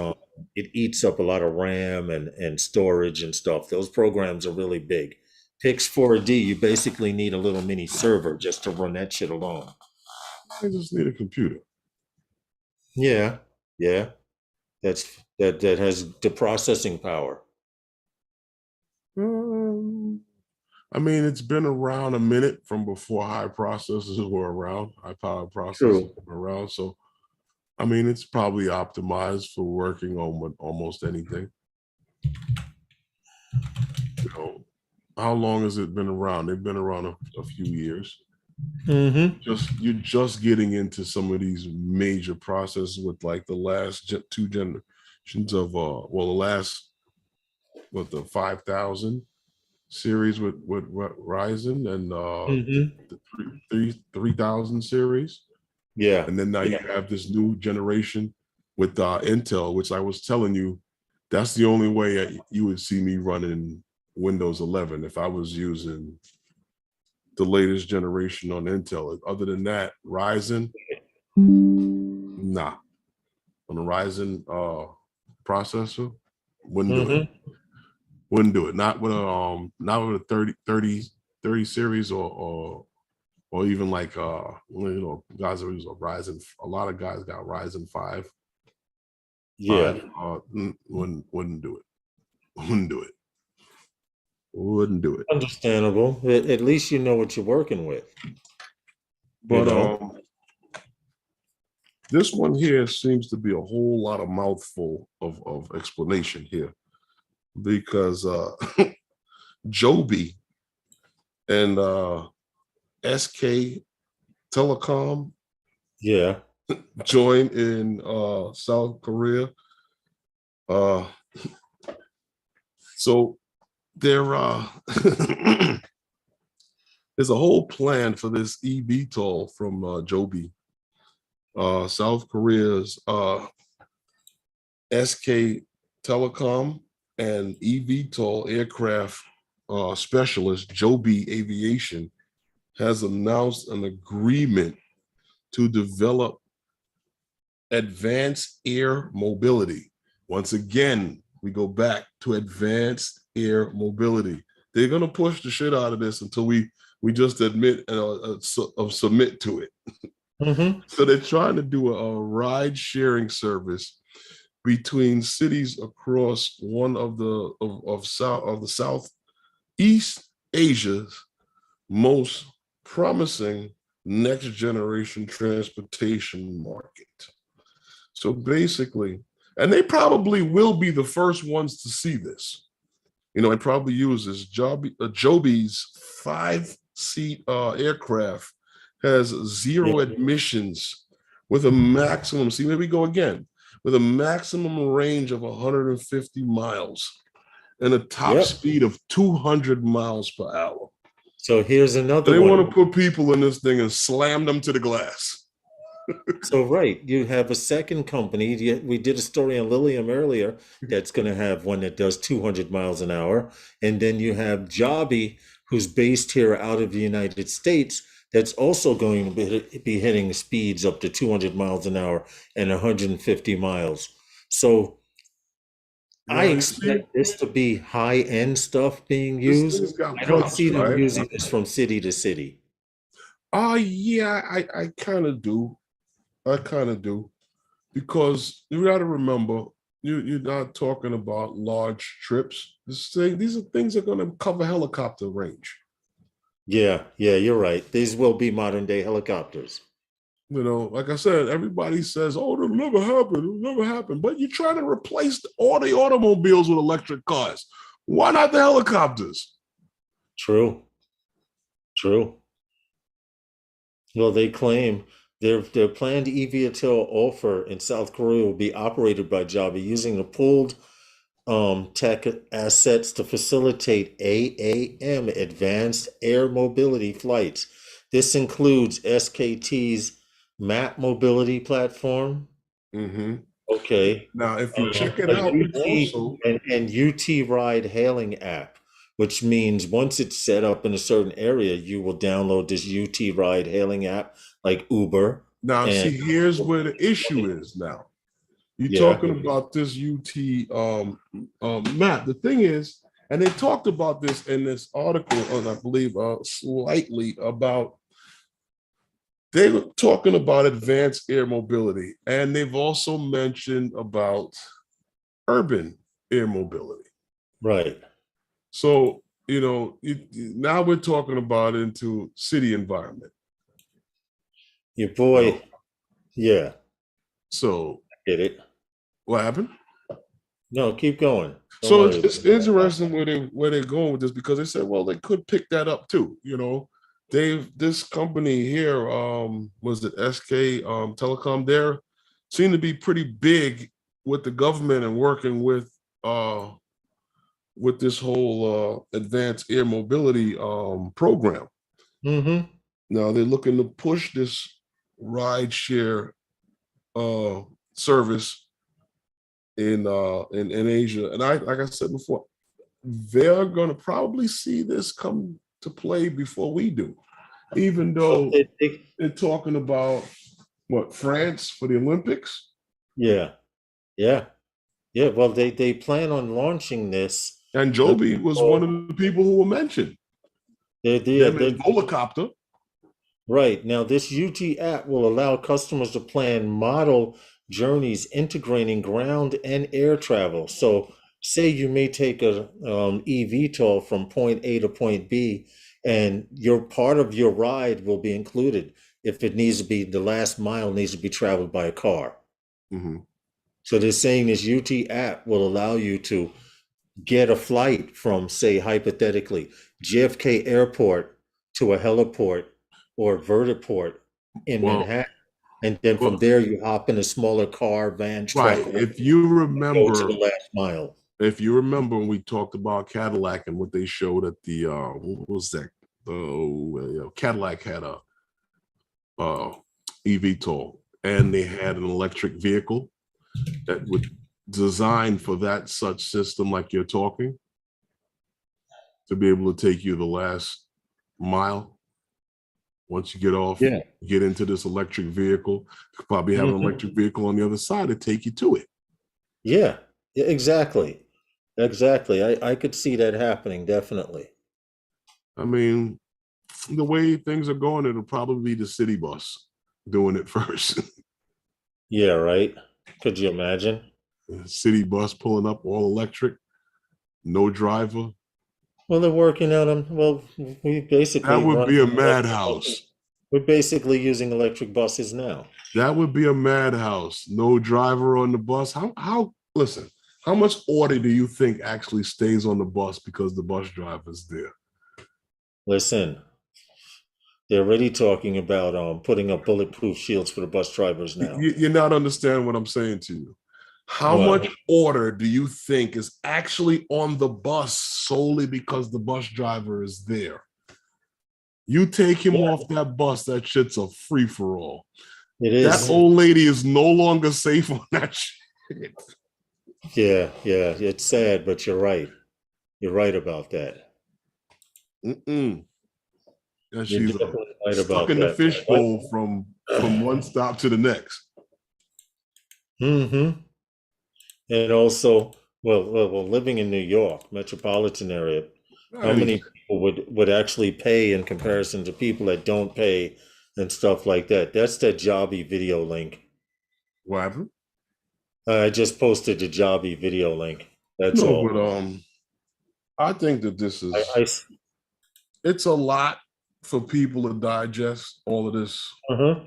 it eats up a lot of RAM and storage and stuff. Those programs are really big. Pix 4D, you basically need a little mini server just to run that shit alone. I just need a computer. Yeah, yeah. That has the processing power. I mean, it's been around a minute from before high processors were around, high power processors True. were around. So, I mean, it's probably optimized for working on almost anything. You know, how long has it been around? They've been around a few years. Mm-hmm. You're just getting into some of these major processes with like the last two generations of the last the 5000 series with Ryzen and the 3000 series. Yeah. And then now you have this new generation with Intel, which I was telling you, that's the only way you would see me running Windows 11 if I was using the latest generation on Intel. Other than that, Ryzen, nah. On the Ryzen processor, wouldn't do it. Wouldn't do it. Not with a 30 series or even like guys that use a Ryzen. A lot of guys got Ryzen 5. Yeah. Wouldn't do it. Wouldn't do it. Wouldn't do it. Understandable. At least you know what you're working with. But this one here seems to be a whole lot of mouthful of explanation here, because Joby and SK Telecom joined in South Korea. So there there's a whole plan for this eVTOL from Joby. South Korea's SK Telecom and eVTOL aircraft specialist Joby Aviation has announced an agreement to develop advanced air mobility. Once again, we go back to advanced air mobility. They're going to push the shit out of this until we just admit submit to it. So they're trying to do a ride sharing service between cities across one of the Southeast Asia's most promising next generation transportation market. So basically, and they probably will be the first ones to see this. And probably use this. Joby's 5-seat aircraft has zero emissions with a maximum, here we go again, with a maximum range of 150 miles and a top speed of 200 miles per hour. So here's another They one. want to put people in this thing and slam them to the glass. So, right, you have a second company. We did a story on Lilium earlier that's going to have one that does 200 miles an hour. And then you have Joby, who's based here out of the United States, that's also going to be hitting speeds up to 200 miles an hour and 150 miles. So I expect this to be high-end stuff being used. I don't see them using this from city to city. Yeah, I kind of do. Because you got to remember, you're not talking about large trips. These are things that are going to cover helicopter range. Yeah, yeah, you're right. These will be modern day helicopters. You know, like I said, everybody says, "Oh, it'll never happen. It'll never happen." But you're trying to replace all the automobiles with electric cars. Why not the helicopters? True, true. Well, they claim their planned eVTOL offer in South Korea will be operated by Joby using the pooled tech assets to facilitate AAM, advanced air mobility flights. This includes SKT's MAP mobility platform. Mm-hmm. Okay. Now, if you check it A out, UT also, and UT ride hailing app, which means once it's set up in a certain area, you will download this UT ride hailing app like Uber. now And see, here's where the issue is. Now, you're yeah, talking about this UT map. The thing is, and they talked about this in this article, and I believe slightly about. They were talking about advanced air mobility, and they've also mentioned about urban air mobility. right. So, now we're talking about into city environment. Your You know? boy, yeah, So get it. what happened? No, keep going. Don't So worry it's, about it's it. interesting where they're going with this, because they said, well, they could pick that up too. This company here, was it SK Telecom? There seem to be pretty big with the government and working with this whole advanced air mobility program. Mm-hmm. Now they're looking to push this ride share uh, service in Asia, and like I said before, they're going to probably see this come to play before we do, even Well, though they're talking about what, France for the Olympics. yeah, yeah, yeah. Well, they plan on launching this. And What Joby they was one call of the people who were mentioned. Them they're and Volocopter. right. Now, this UT app will allow customers to plan model journeys integrating ground and air travel. So, say you may take a eVTOL from point A to point B, and your part of your ride will be included if it needs to be the last mile needs to be traveled by a car. Mhm. So they're saying this UT app will allow you to get a flight from, say, hypothetically, JFK Airport to a heliport or vertiport in Well, Manhattan. And then from well, there, you hop in a smaller car, van, truck, right. If you and go to the remember, last mile. when we talked about Cadillac and what they showed at the what was that? Cadillac had a uh, eVTOL, and they had an electric vehicle that would design for that such system, like you're talking, to be able to take you the last mile. Once you get off, Yeah. get into this electric vehicle, you probably have an Mhm. electric vehicle on the other side to take you to it. Yeah. Yeah, exactly. Exactly. I could see that happening, definitely. I mean, the way things are going, it'll probably be the city bus doing it first. Yeah, right. Could you imagine? City bus pulling up all electric, no driver. Well, they're working on them. Well, we That basically would run be a electric buses. madhouse. We're basically using electric buses now. That would be a madhouse. No driver on the bus. Listen, how much order do you think actually stays on the bus because the bus driver's there? Listen, they're already talking about putting up bulletproof shields for the bus drivers now. You're not understanding what I'm saying to you. How much What? order do you think is actually on the bus solely because the bus driver is there? You take him Yeah, off that bus, that shit's a free for all. it That is. old lady is no longer safe on that shit. Yeah, yeah. It's sad, but you're right. You're right about that. Mm-mm. And You're she's definitely right stuck about in the that. fishbowl from one stop to the next. Mm-hmm. And also, well, living in New York, metropolitan area, how Not many even. people would actually pay in comparison to people that don't pay and stuff like that? That's that Jobby video link. What happened? I just posted the Joby video link. That's No, all. but I think that this I, is I, it's a lot for people to digest all of this uh-huh.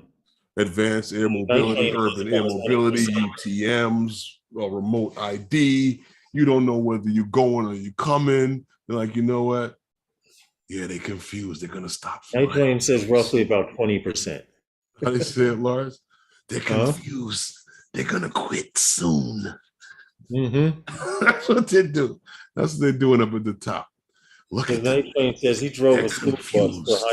advanced air Night mobility, train urban air mobility, 90%. UTMs, remote ID. You don't know whether you're going or you're coming. They're like, you know what? Yeah, they confused. They're gonna stop Night flying train says very roughly soon. about 20%. How they say it, Lars? They're Huh? confused. They're gonna quit soon. Mm-hmm. That's what they do. That's what they're doing up at the top. Look The at them. night train says he drove They're a school bus for confused.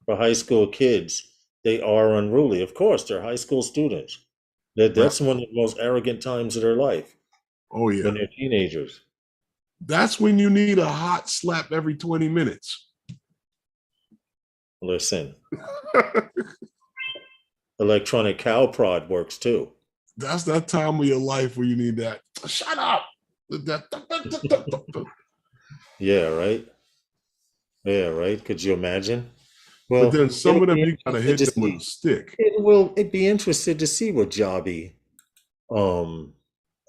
high school kids. They are unruly. Of course, they're high school students. Right. That's one of the most arrogant times of their life Oh yeah. when they're teenagers. That's when you need a hot slap every 20 minutes. Listen, electronic cow prod works too. That's that time of your life where you need that. Shut up. Yeah, right. Yeah, right. Could you imagine? But Well, then some of them you gotta hit to them with a see. stick. It'd be interested to see what Joby, um,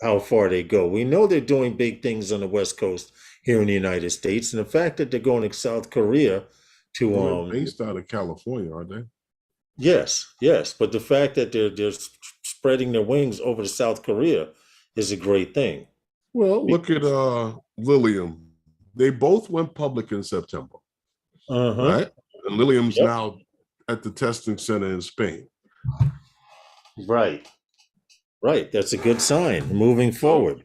how far they go. We know they're doing big things on the West Coast here in the United States, and the fact that they're going to South Korea to They're based out of California, aren't they? yes, but the fact that they're spreading their wings over to South Korea is a great thing. Well, look at Lilium. They both went public in September, Uh-huh. right? And Lilium's Yep. now at the testing center in Spain. Right. Right. That's a good sign moving forward.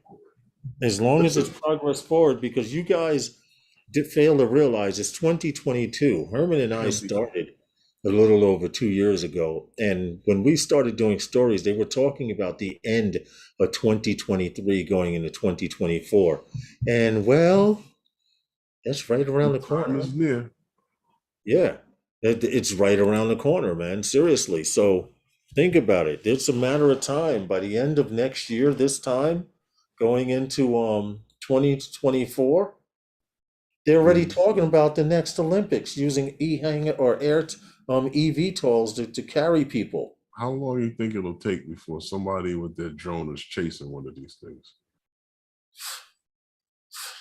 As long as it's progress forward, because you guys did fail to realize it's 2022. Herman and I started a little over 2 years ago. And when we started doing stories, they were talking about the end of 2023 going into 2024. And well, that's right around the Time corner. is near. Yeah, it's right around the corner, man. Seriously. So think about it. It's a matter of time. By the end of next year, this time, going into 2024, they're already talking about the next Olympics using e-hang or eVTOLs to carry people. How long do you think it'll take before somebody with their drone is chasing one of these things?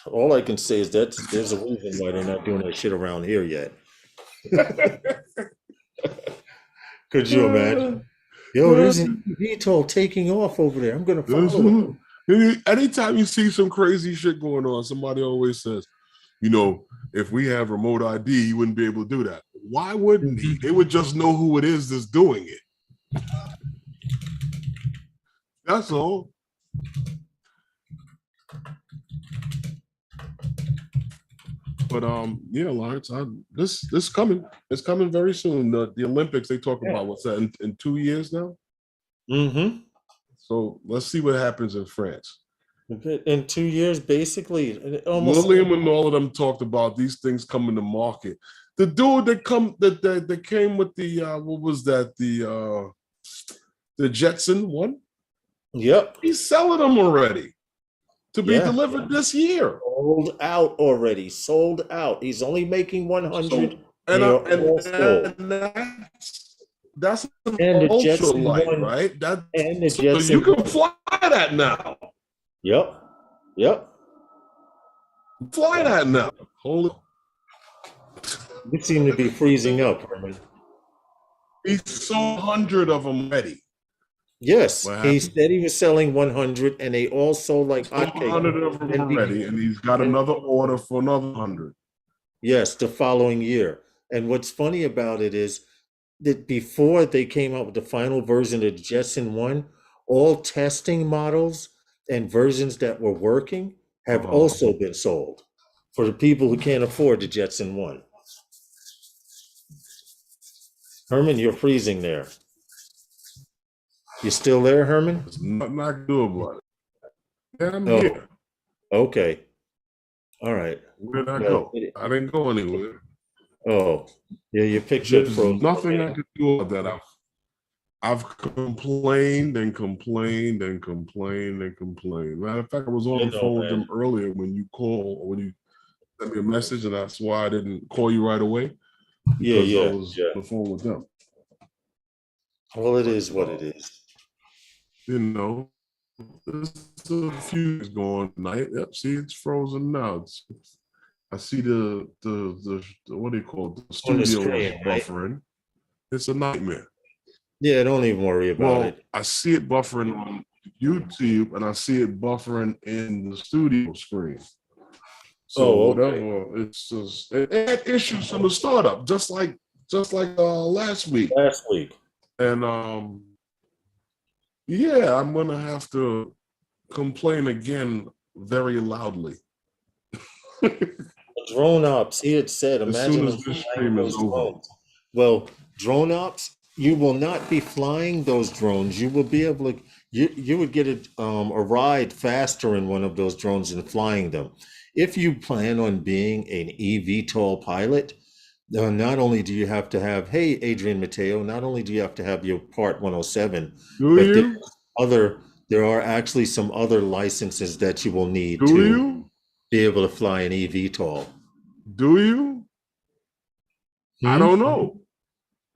All I can say is that there's a reason why they're not doing that shit around here yet. Could you imagine? Yo, there's an eVTOL taking off over there. I'm gonna follow it. Anytime you see some crazy shit going on, somebody always says, you know, if we have remote ID, he wouldn't be able to do that. Why wouldn't he? They would just know who it is that's doing it. That's all. But yeah, Lawrence, this coming. It's coming very soon. The Olympics, they talk about what's that in 2 years now? Mm-hmm. So let's see what happens in France. In 2 years, basically, almost. Lilium and all of them talked about these things coming to market. The dude that came with the what was that, the Jetson one? Yep. He's selling them already to be delivered this year. Sold out already. Sold out. He's only making 100. And that's an And the ultralight, Jetson right? and the So Jetson. you can fly that now. Yep. Fly that now. Holy. You seem to be freezing up, Herman. He sold 100 of them ready. Yes, he said he was selling 100, and they all sold like hotcakes. 100 of them already, and he's got another order for another 100. Yes, the following year. And what's funny about it is that before they came out with the final version of the Jetson 1, all testing models and versions that were working have also been sold for the people who can't afford the Jetson 1. Herman, you're freezing there. You still there, Herman? There's nothing I can do about it. Yeah, I'm here. Okay. All right. Where did I go? I didn't go anywhere. Oh, yeah, your picture There's froze. nothing I can do about that. I've complained and complained and complained and complained. Matter of fact, I was on the phone with them earlier when you called, or when you sent me a message, and that's why I didn't call you right away. Because I was on the phone with them. Well, it is what it is. You know, there's a few going tonight. Yep, see, it's frozen now. I see the what do you call it? The On the studio is screen, right? buffering. It's a nightmare. Yeah, don't even worry about Well, it. I see it buffering on YouTube, and I see it buffering in the studio screen. So Oh, okay. whatever, it's just it had issues from the startup, just like last week. Last week. And yeah, I'm gonna have to complain again very loudly Drone ops, he had said, as soon imagine as them this flying stream is those over. drones. Well, drone ops, you will not be flying those drones. You will be able to, you would get a ride faster in one of those drones than flying them. If you plan on being an eVTOL pilot, not only do you have to have, hey, Adrian Mateo, not only do you have to have your Part 107, Do but you? there are actually some other licenses that you will need Do to you? be able to fly an eVTOL. Do you? I Hmm? don't know.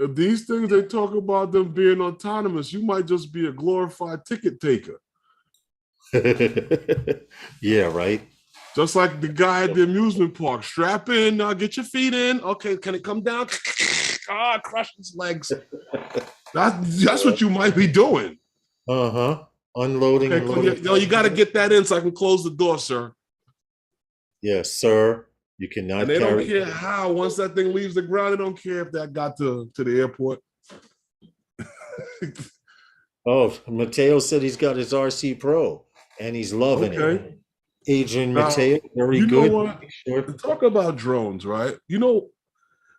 These things they talk about them being autonomous, you might just be a glorified ticket taker. Yeah, right. Just like the guy at the amusement park. Strap in, get your feet in. Okay, can it come down? Crush his legs. That's what you might be doing. Uh-huh. Unloading Okay, and loading. you got to get that in so I can close the door, sir. Yes, sir. You And cannot they don't carry. care how. Once that thing leaves the ground, they don't care if that got to the airport. Oh, Mateo said he's got his RC Pro and he's loving it. Okay. Adrian Now, Mateo, very you know good. what? Sure. Talk about drones, right?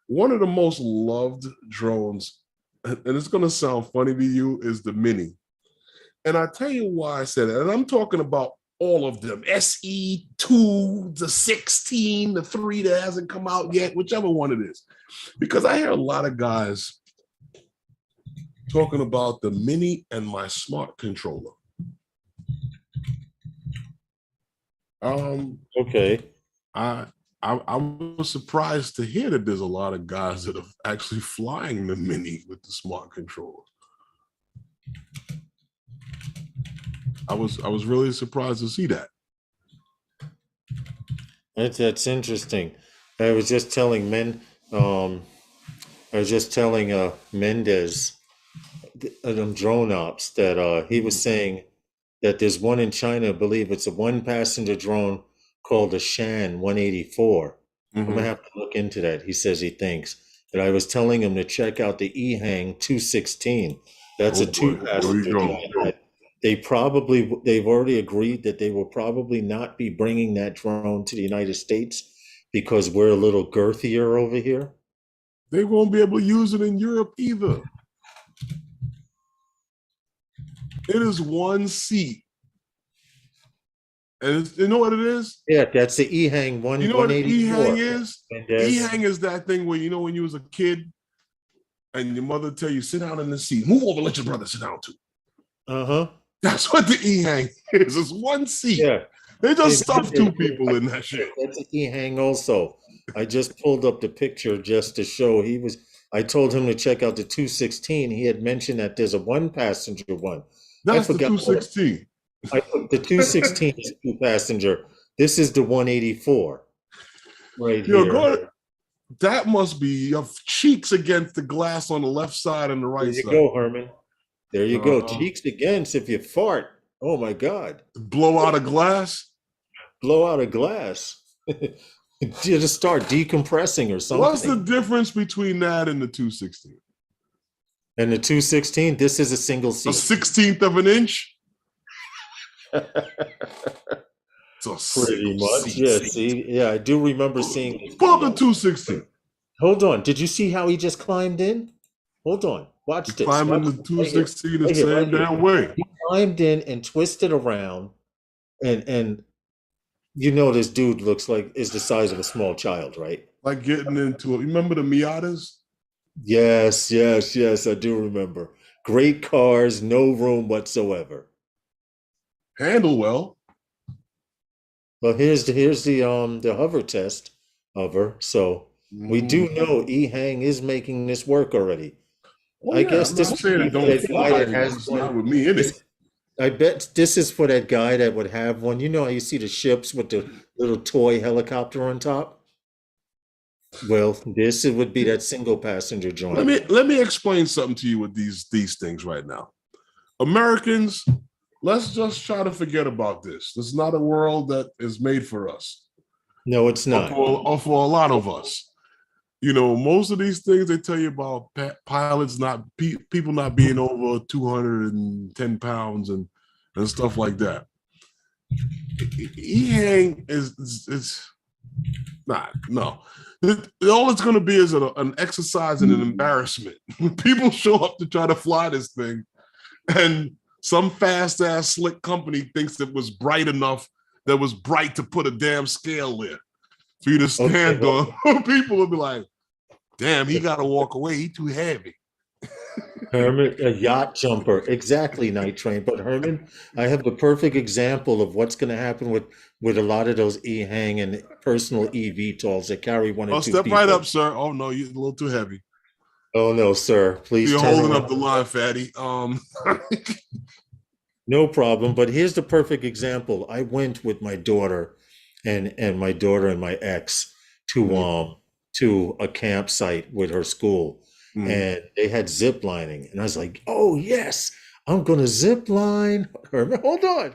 One of the most loved drones, and it's going to sound funny to you, is the Mini. And I tell you why I said it. And I'm talking about all of them. SE2, the 16, the 3 that hasn't come out yet, whichever one it is. Because I hear a lot of guys talking about the Mini and my smart controller. Okay. I was surprised to hear that there's a lot of guys that are actually flying the Mini with the smart controller. I was really surprised to see that. That's interesting. I was just telling Mendez, drone ops, that he was saying that there's one in China, I believe it's a one passenger drone called a Shan 184. I'm gonna have to look into that. He says he thinks. And I was telling him to check out the EHang 216. That's a two passenger drone. They've already agreed that they will probably not be bringing that drone to the United States because we're a little girthier over here. They won't be able to use it in Europe either. It is one seat. And you know what it is? Yeah, that's the EHang 184. You know what EHang is? EHang is that thing where, when you was a kid and your mother tell you, sit down in the seat, move over, let your brother sit down too. Uh-huh. That's what the EHang is. It's one seat. Yeah. They just stuffed two people in that shit. That's an EHang also. I just pulled up the picture just to show I told him to check out the 216. He had mentioned that there's a one passenger one. That's the 216. The 216 is two passenger. This is the 184. Right here. That must be your cheeks against the glass on the left side and the right side. There you go, Herman. There you go. Cheeks against if you fart. Oh my God. Blow out a glass? Blow out a glass. Just start decompressing or something. What's the difference between that and the 216? And the 216, this is a single seat. A 16th of an inch? Pretty much. Yeah, see? Yeah, I do remember seeing this. Pull up the 216. Hold on. Did you see how he just climbed in? Hold on. Watch this. Climbing the 216 the same damn way. He climbed in and twisted around, and this dude is the size of a small child, right? Like getting into it. You remember the Miatas? Yes, I do remember. Great cars, no room whatsoever. Handle well. Well, here's the hover test hover. So we do know EHang is making this work already. I guess this saying it don't fly. It's not with me in it. I bet this is for that guy that would have one. You know how you see the ships with the little toy helicopter on top? Well, would be that single passenger Let joint. me let me explain something to you with these things right now. Americans, let's just try to forget about this. This is not a world that is made for us, No, it's or not. for a lot of us. You know, most of these things they tell you about pilots not people not being over 210 pounds and stuff like that. E-hang is not no. All it's going to be is an exercise and an embarrassment. People show up to try to fly this thing, and some fast ass slick company thinks it was bright enough that was bright to put a damn scale there for you to Okay, stand well, on. People will be like, damn, he got to walk away. He too heavy. Herman, a yacht jumper. Exactly, Night Train. But Herman, I have the perfect example of what's going to happen with a lot of those e-hang and personal EV tolls that carry one or Oh, two step right people. up, sir. Oh no, you're a little too heavy. Oh no, sir. Please You're turn holding up around. the line, fatty. No problem. But here's the perfect example. I went with my daughter and my daughter and my ex to a campsite with her school. And they had zip lining. And I was like, oh yes, I'm gonna zip line. Herman, hold on,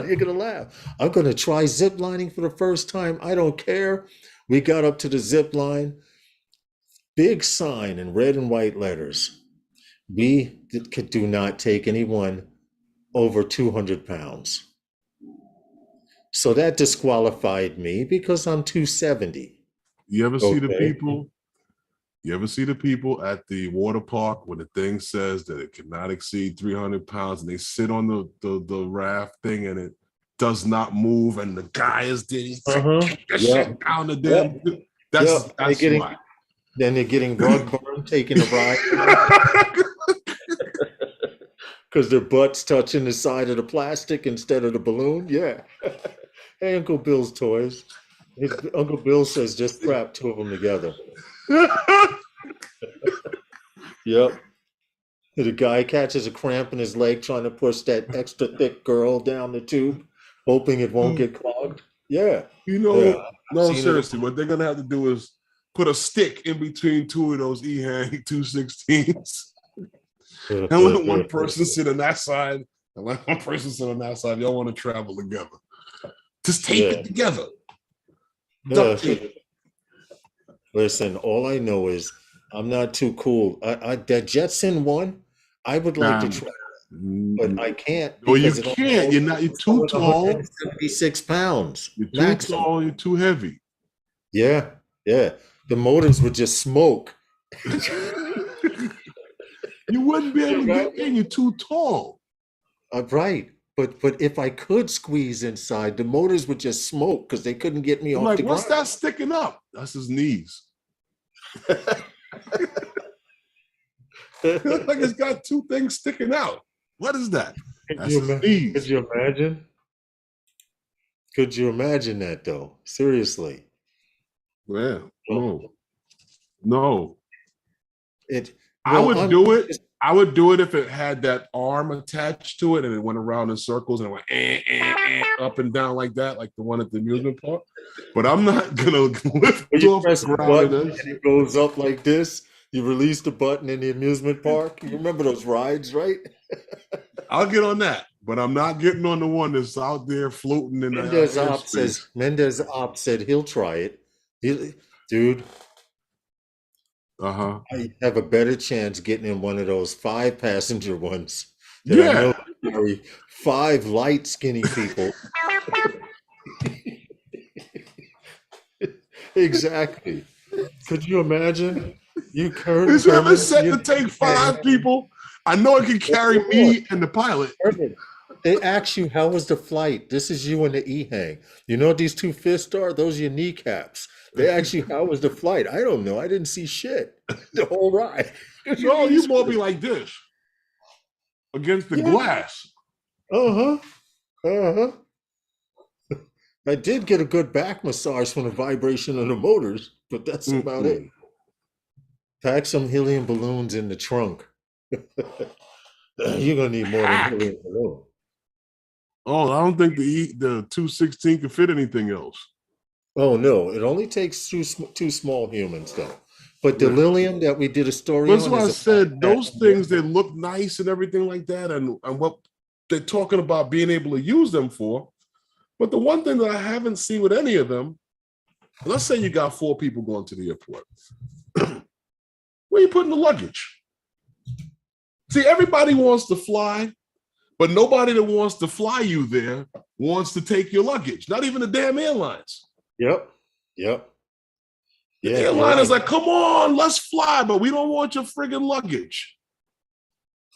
you're gonna laugh. I'm gonna try zip lining for the first time. I don't care. We got up to the zip line, big sign in red and white letters. Do not take anyone over 200 pounds. So that disqualified me because I'm 270. you ever see the Okay. people? You ever see the people at the water park when the thing says that it cannot exceed 300 pounds and they sit on the raft thing and it does not move and the guy is there, he's like, Uh-huh. kick the Yep. shit down the Yep. damn. Yep. That's why. Then they're getting rug burn, taking a ride because their butts touching the side of the plastic instead of the balloon. Yeah. Hey, Uncle Bill's toys. Uncle Bill says just strap two of them together. Yep. The guy catches a cramp in his leg trying to push that extra thick girl down the tube, hoping it won't get clogged. Yeah. You Yeah. know, I've no, seen it. seriously, what they're gonna have to do is put a stick in between two of those E-Hang 216s and let one person sit on that side and let one person sit on that side. Y'all want to travel together. Just tape Yeah. it together. Yeah. Duct tape. Listen, all I know is I'm not too cool. That Jetson one, I would like to Nah. try, but I can't No, you because it can't. only You're it's too going tall. 176 pounds You're too maximum. tall. You're too heavy. Yeah, yeah. The motors would just smoke. You wouldn't be able to Right? get in. You're too tall. Right. But if I could squeeze inside, the motors would just smoke because they couldn't get me I'm off like, the what's ground. that sticking up? That's his knees. Like it's got two things sticking out. What is that? That's his Could knees. you imagine? Could you imagine that though? Seriously. Yeah. No. No. It I well, would I'm do it. I would do it if it had that arm attached to it and it went around in circles and it went up and down like that, like the one at the amusement park. But I'm not gonna when lift you off press the the ground of button this. and it goes up like this. You release the button in the amusement park. You remember those rides, right? I'll get on that, but I'm not getting on the one that's out there floating in the airspace. Mendez Op said he'll try it. Dude, Uh-huh. I have a better chance getting in one of those five passenger ones that I know Yeah. carry five light skinny people. Exactly. Could you imagine? You It's Herman, set to take five people. I know it can carry me and the pilot. Herman, they ask you how was the flight? This is you and the E-hang. You know what these two fists are? Those are your kneecaps. They ask you how was the flight? I don't know. I didn't see shit the whole ride. No, you more be like this against the Yeah. glass. Uh-huh. Uh-huh. I did get a good back massage from the vibration of the motors, but that's about it. Pack some helium balloons in the trunk. You're gonna need more than helium balloon. Oh, I don't think the 216 can fit anything else. Oh no, it only takes two small humans though. But the Yeah. Lilium that we did a story That's on why I is a said those things, they compact. look nice and everything like that, and what they're talking about being able to use them for. But the one thing that I haven't seen with any of them, let's say you got 4 people going to the airport. Where you putting the luggage? See, everybody wants to fly, but nobody that wants to fly you there wants to take your luggage. Not even the damn airlines. Yep. Yep. The Yeah, you're airline is right. like, come on, let's fly, but we don't want your friggin' luggage.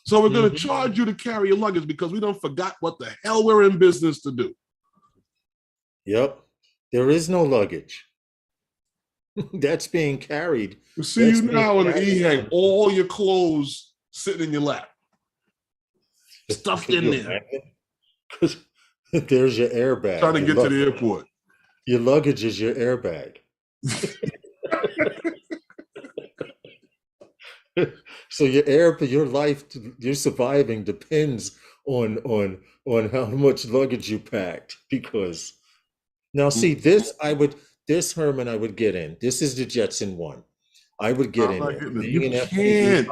So we're going to Mhm. charge you to carry your luggage because we don't forgot what the hell we're in business to do. Yep. There is no luggage. That's being carried. We see That's you being now in the carried e-hang, on. all your clothes sitting in your lap, stuffed Could in you there, imagine? 'Cause there's your trying airbag. to get to the airport. Your luggage is your airbag. So your life, your surviving depends on how much luggage you packed. Because now, see, this Herman, I would get in. This is the Jetson one. I would get I'm in not it. getting it. You can't.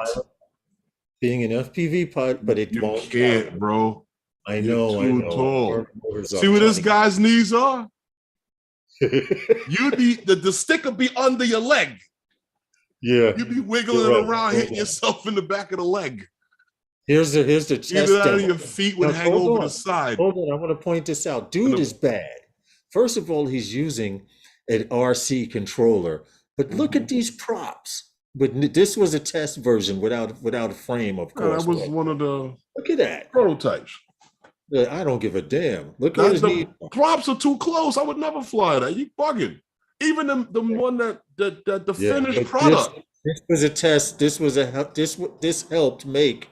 Being an FPV pilot, but it You won't carry. can't, bro. I You're know, I too know. tall. Our motor's See up where this tiny. guy's knees are? You need the stick will be under your leg. Yeah, You be you're wiggling it right. around, Hold hitting on. yourself in the back of the leg. Here's the Either chest that or demo. your feet would Now, hang over the side. hold on. I want to point this out. And Dude is bad. First of all, he's using an RC controller, but look at these props. But this was a test version without a frame, of that course. was But one of the look at that. prototypes. I don't give a damn. Look at That his knee. the props are too close. I would never fly that. You bugging. Even the one that the Yeah, finished but this product. this was a test. This helped make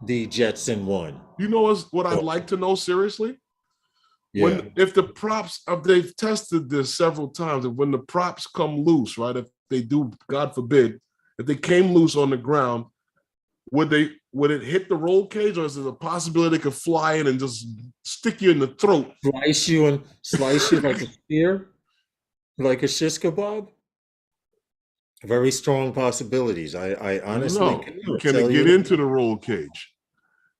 the Jetson one. You know what I'd So, like to know seriously? yeah. If the props, they've tested this several times, and when the props come loose, right? If they do, God forbid, if they came loose on the ground, would it hit the roll cage, or is there a possibility they could fly in and just stick you in the throat? Slice you like a spear, like a shish kebab. Very strong possibilities. I I don't honestly know. cannot Can tell it get you. into the roll cage?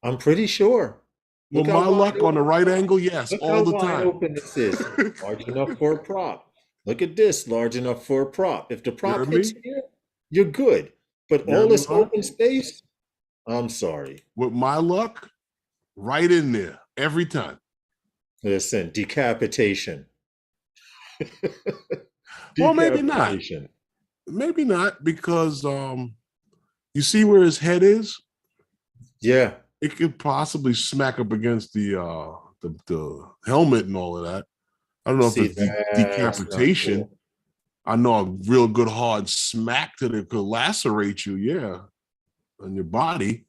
I'm pretty sure. Well, Look how my wide luck on the open. right angle, yes, Look all how the wide time. open this is. Large enough for a prop. Look at this, large enough for a prop. If the You prop heard hits me? here, you're good. But You all heard me, this Lord? open space, I'm sorry. With my luck, right in there every time. Listen, decapitation. Well, maybe not. Decapitation. Maybe not because you see where his head is. Yeah. It could possibly smack up against the helmet and all of that. I don't know if See, it's that's not decapitation. cool. I know a real good hard smack that it could lacerate you, yeah, on your body.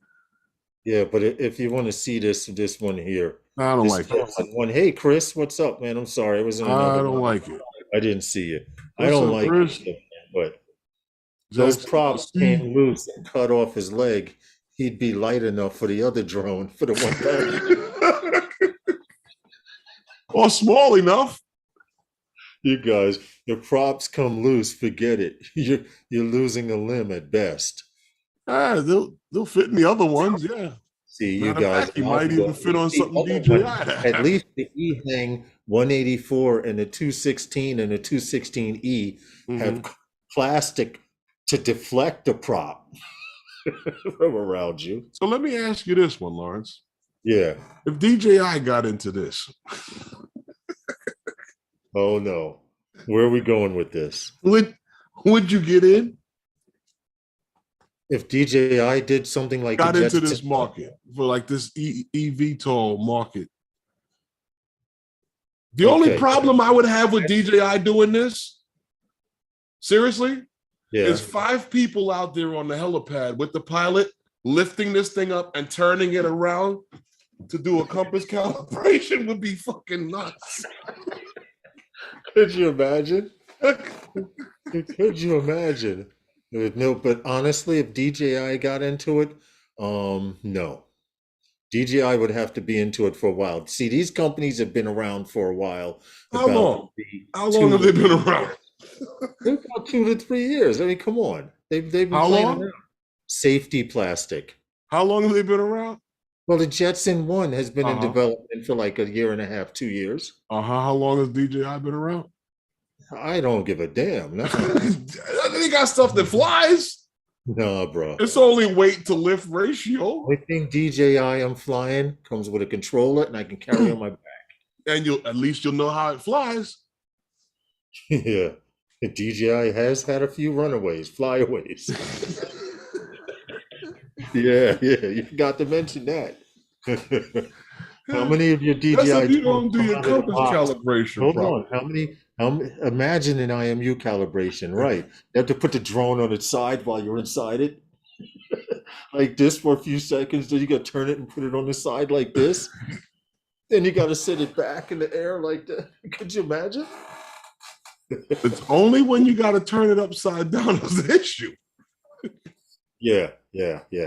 Yeah, but if you want to see this one here, I don't this like it. one. Hey, Chris, what's up, man? I'm sorry, I was in I another don't one. like it. I didn't see it. I What's don't up, like Chris? it, but those Jackson, I props see. came loose and cut off his leg. He'd be light enough for the other drone, for the 1,000. Or small enough. You guys, the props come loose, forget it. You're losing a limb at best. They'll fit in the other ones, yeah. See, you Matter of guys fact, you are might arguing. even At fit least on the something other one, DJI to at have. least the E-Hang 184 and the 216 and the 216E have plastic to deflect the prop from around you. So let me ask you this one, Lawrence. Yeah. If DJI got into this, Oh no. Where are we going with this? would you get in? If DJI did something like the Got into Jetson, this market for like this eVTOL market. The only okay. problem I would have with DJI doing this, seriously, Yeah. is 5 people out there on the helipad with the pilot lifting this thing up and turning it around to do a compass calibration would be fucking nuts. Could you imagine? Could you imagine? No, but honestly, if DJI got into it, no. DJI would have to be into it for a while. See, these companies have been around for a while. How long? About maybe How long have they been around? about 2 to 3 years. I mean, come on. They've been How playing long? around. Safety plastic. How long have they been around? Well, the Jetson One has been in Uh-huh. development for like a year and a half, 2 years. How long has DJI been around? I don't give a damn. No, They got stuff that flies. no, bro. It's only weight to lift ratio. I think DJI I'm flying comes with a controller and I can carry on my back. And at least you'll know how it flies. Yeah. The DJI has had a few runaways, flyaways. Yeah, you forgot to mention that. How many of your DJI That's if you don't drones do come your out of the compass box? calibration Hold properly. on. How many, imagine an IMU calibration, right? You have to put the drone on its side while you're inside it. Like this for a few seconds, then you got to turn it and put it on the side like this. Then you got to set it back in the air like that. Could you imagine? It's only when you got to turn it upside down is the issue. Yeah.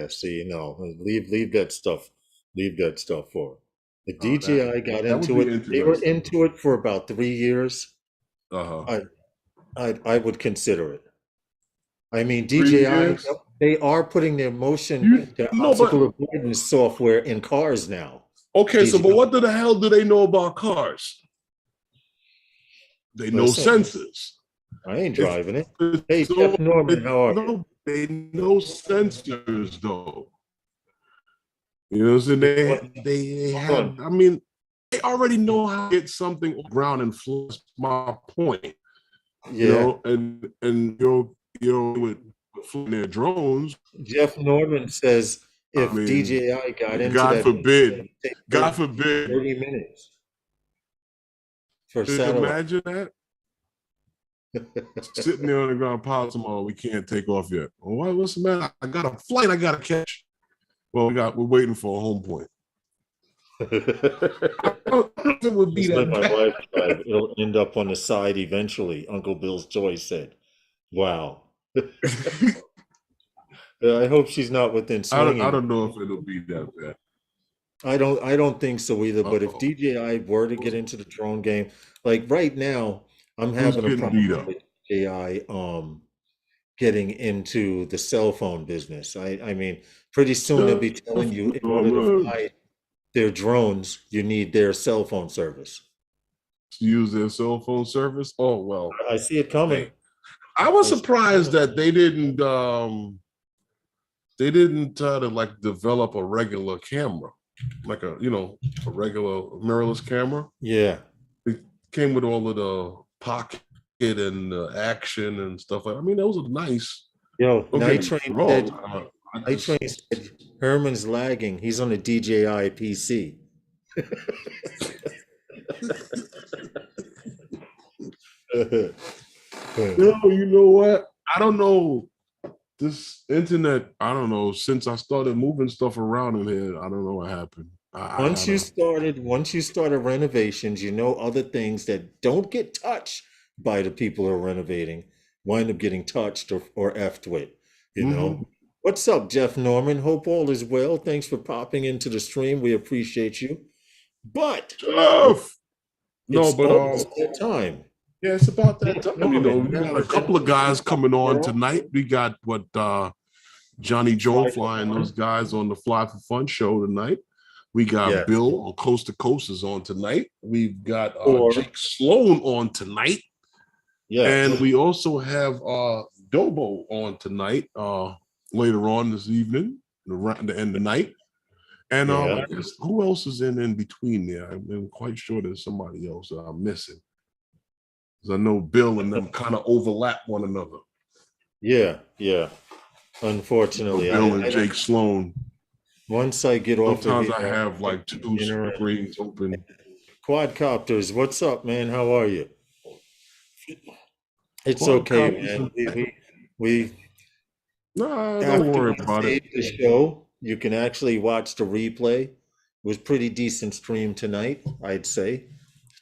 See, no, leave that stuff. Leave that stuff for it. The DJI got that would into be it. They were interesting. into it for about 3 years. Uh-huh. I would consider it. I mean, 3 DJI, years? they are putting their obstacle avoidance software in cars now. Okay, so DJI. but what the hell do they know about cars? They know Listen, sensors. I ain't driving it. It's Hey, so- Jeff Norman, how are you? They know sensors though. You know what I'm saying? They have, I mean, they already know how to get something on the ground and fly. That's my point. You Yeah, know, and with flying their drones, Jeff Norman says if I mean, DJI got into God that, forbid, it'd take God forbid, 30 minutes for could you satellite. imagine that? Sitting there on the ground, pilot tomorrow, we can't take off yet. Well, what's the matter? I got a flight I got to catch. Well, we're waiting for a home point. It would be Just let that my bad. wife drive. It'll end up on the side eventually, Uncle Bill's Joy said. Wow. I hope she's not within swinging. I don't know if it'll be that bad. I don't think so either. But if Uh-oh. DJI were to get into the drone game, like right now, I'm having a getting beat problem up? with DJI getting into the cell phone business. I mean, pretty soon they'll be telling you in order to fly their drones, you need their cell phone service. To use their cell phone service? Oh well. I see it coming. I was surprised that they didn't try to like develop a regular camera, like a regular mirrorless camera. Yeah. It came with all of the pocket and the action and stuff like. I mean, those are nice. Yo, Don't Night get me Train wrong. said, I Night just- Train said Herman's lagging. He's on a DJI PC. No, you know what? I don't know. This internet, I don't know. Since I started moving stuff around in here, I don't know what happened. Once you started renovations, other things that don't get touched by the people who are renovating wind up getting touched or effed with, Mhm. What's up, Jeff Norman? Hope all is well. Thanks for popping into the stream. We appreciate you. But Jeff! No, it's but almost that time. yeah, it's about that Jeff time. Norman, We got a couple of guys coming on tonight. We got Johnny Joe flying those guys on the Fly for Fun show tonight. We got Yeah. Bill on Coast to Coast is on tonight. We've got Or- Jake Sloan on tonight. Yeah. And we also have Dobo on tonight, later on this evening, around the end of the night. And Yeah. I guess who else is in between there? I'm quite sure there's somebody else that I'm missing. Because I know Bill and them kind of overlap one another. Yeah. Unfortunately, Bill and Jake Sloan. once I get off Sometimes of I here, have like two screens open. Quadcopters, what's up, man? How are you? It's okay, man. We Nah, after don't worry we about it. saved the show, you can actually watch the replay. It was pretty decent stream tonight, I'd say,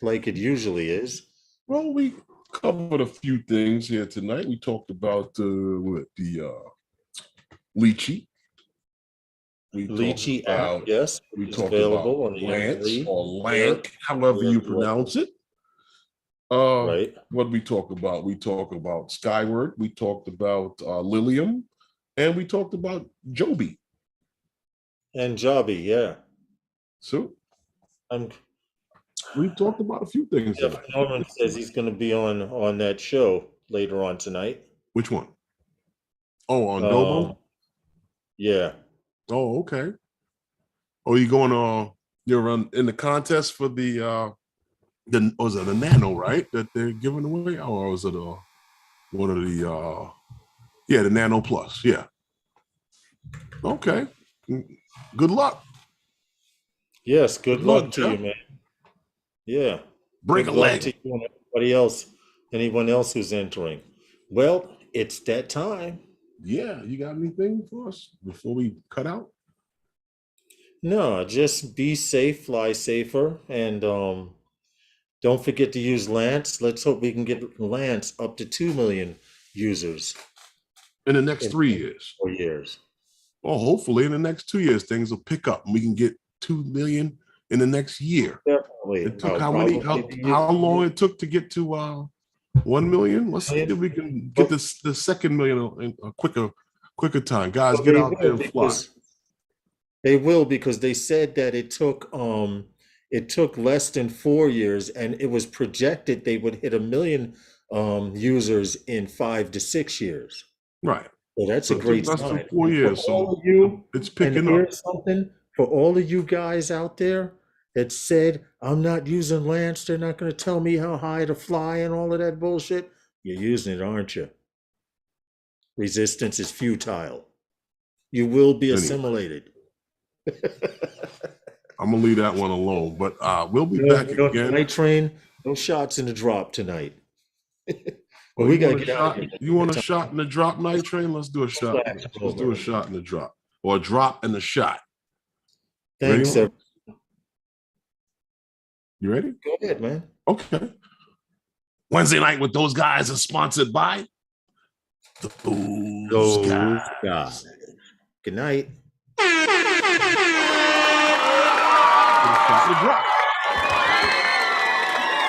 like it usually is. Well, we covered a few things here tonight. We talked about the lychee. We talked Lychee app, about yes, we which is talked about available on the Lance M3. or Air, Lank, however Air you Plus, pronounce it. right? What did we talk about? We talked about Skyward. We talked about Lilium, and we talked about Joby. And Joby, yeah. So I'm we talked about a few things Jeff tonight. Norman says he's going to be on that show later on tonight. Which one? Oh, on Dobo? Yeah. Oh, okay. Oh, you going you're in the contest for the was it the Nano, right? That they're giving away? Or was it one of the yeah, the Nano Plus, yeah. Okay. Good luck. Yes, good luck to Jeff. you, man. Yeah. Break Good a luck leg. to you and everybody else, anyone else who's entering. Well, it's that time. Yeah, you got anything for us before we cut out? No, just be safe, fly safer, and don't forget to use Lance. Let's hope we can get Lance up to 2 million users In the next in 3 years. 4 years. Well, hopefully in the next 2 years, things will pick up and we can get 2 million in the next year. Definitely. It took I'll how long it took to get to 1 million? Let's see if we can get the second million in a quicker time. Guys, get out there and fly. They will, because they said that it took less than 4 years, and it was projected they would hit 1 million users in 5 to 6 years. Right. So that's So a it great took less than sign. 4 years. For So all of you, it's and picking up. here's something for all of you guys out there that said, I'm not using Lance, they're not going to tell me how high to fly and all of that bullshit. You're using it, aren't you? Resistance is futile. You will be assimilated. I'm gonna leave that one alone, but we'll be back again. Night train, no shots in the drop tonight. Well, we gotta get out of here. You want a shot in the drop, Night Train? Let's do a shot. Let's do a shot in the drop, or a drop in the shot. Thanks, ready? You ready? Go ahead, man. Okay. Wednesday night with those guys is sponsored by those guys. Good night. Shot in the drop.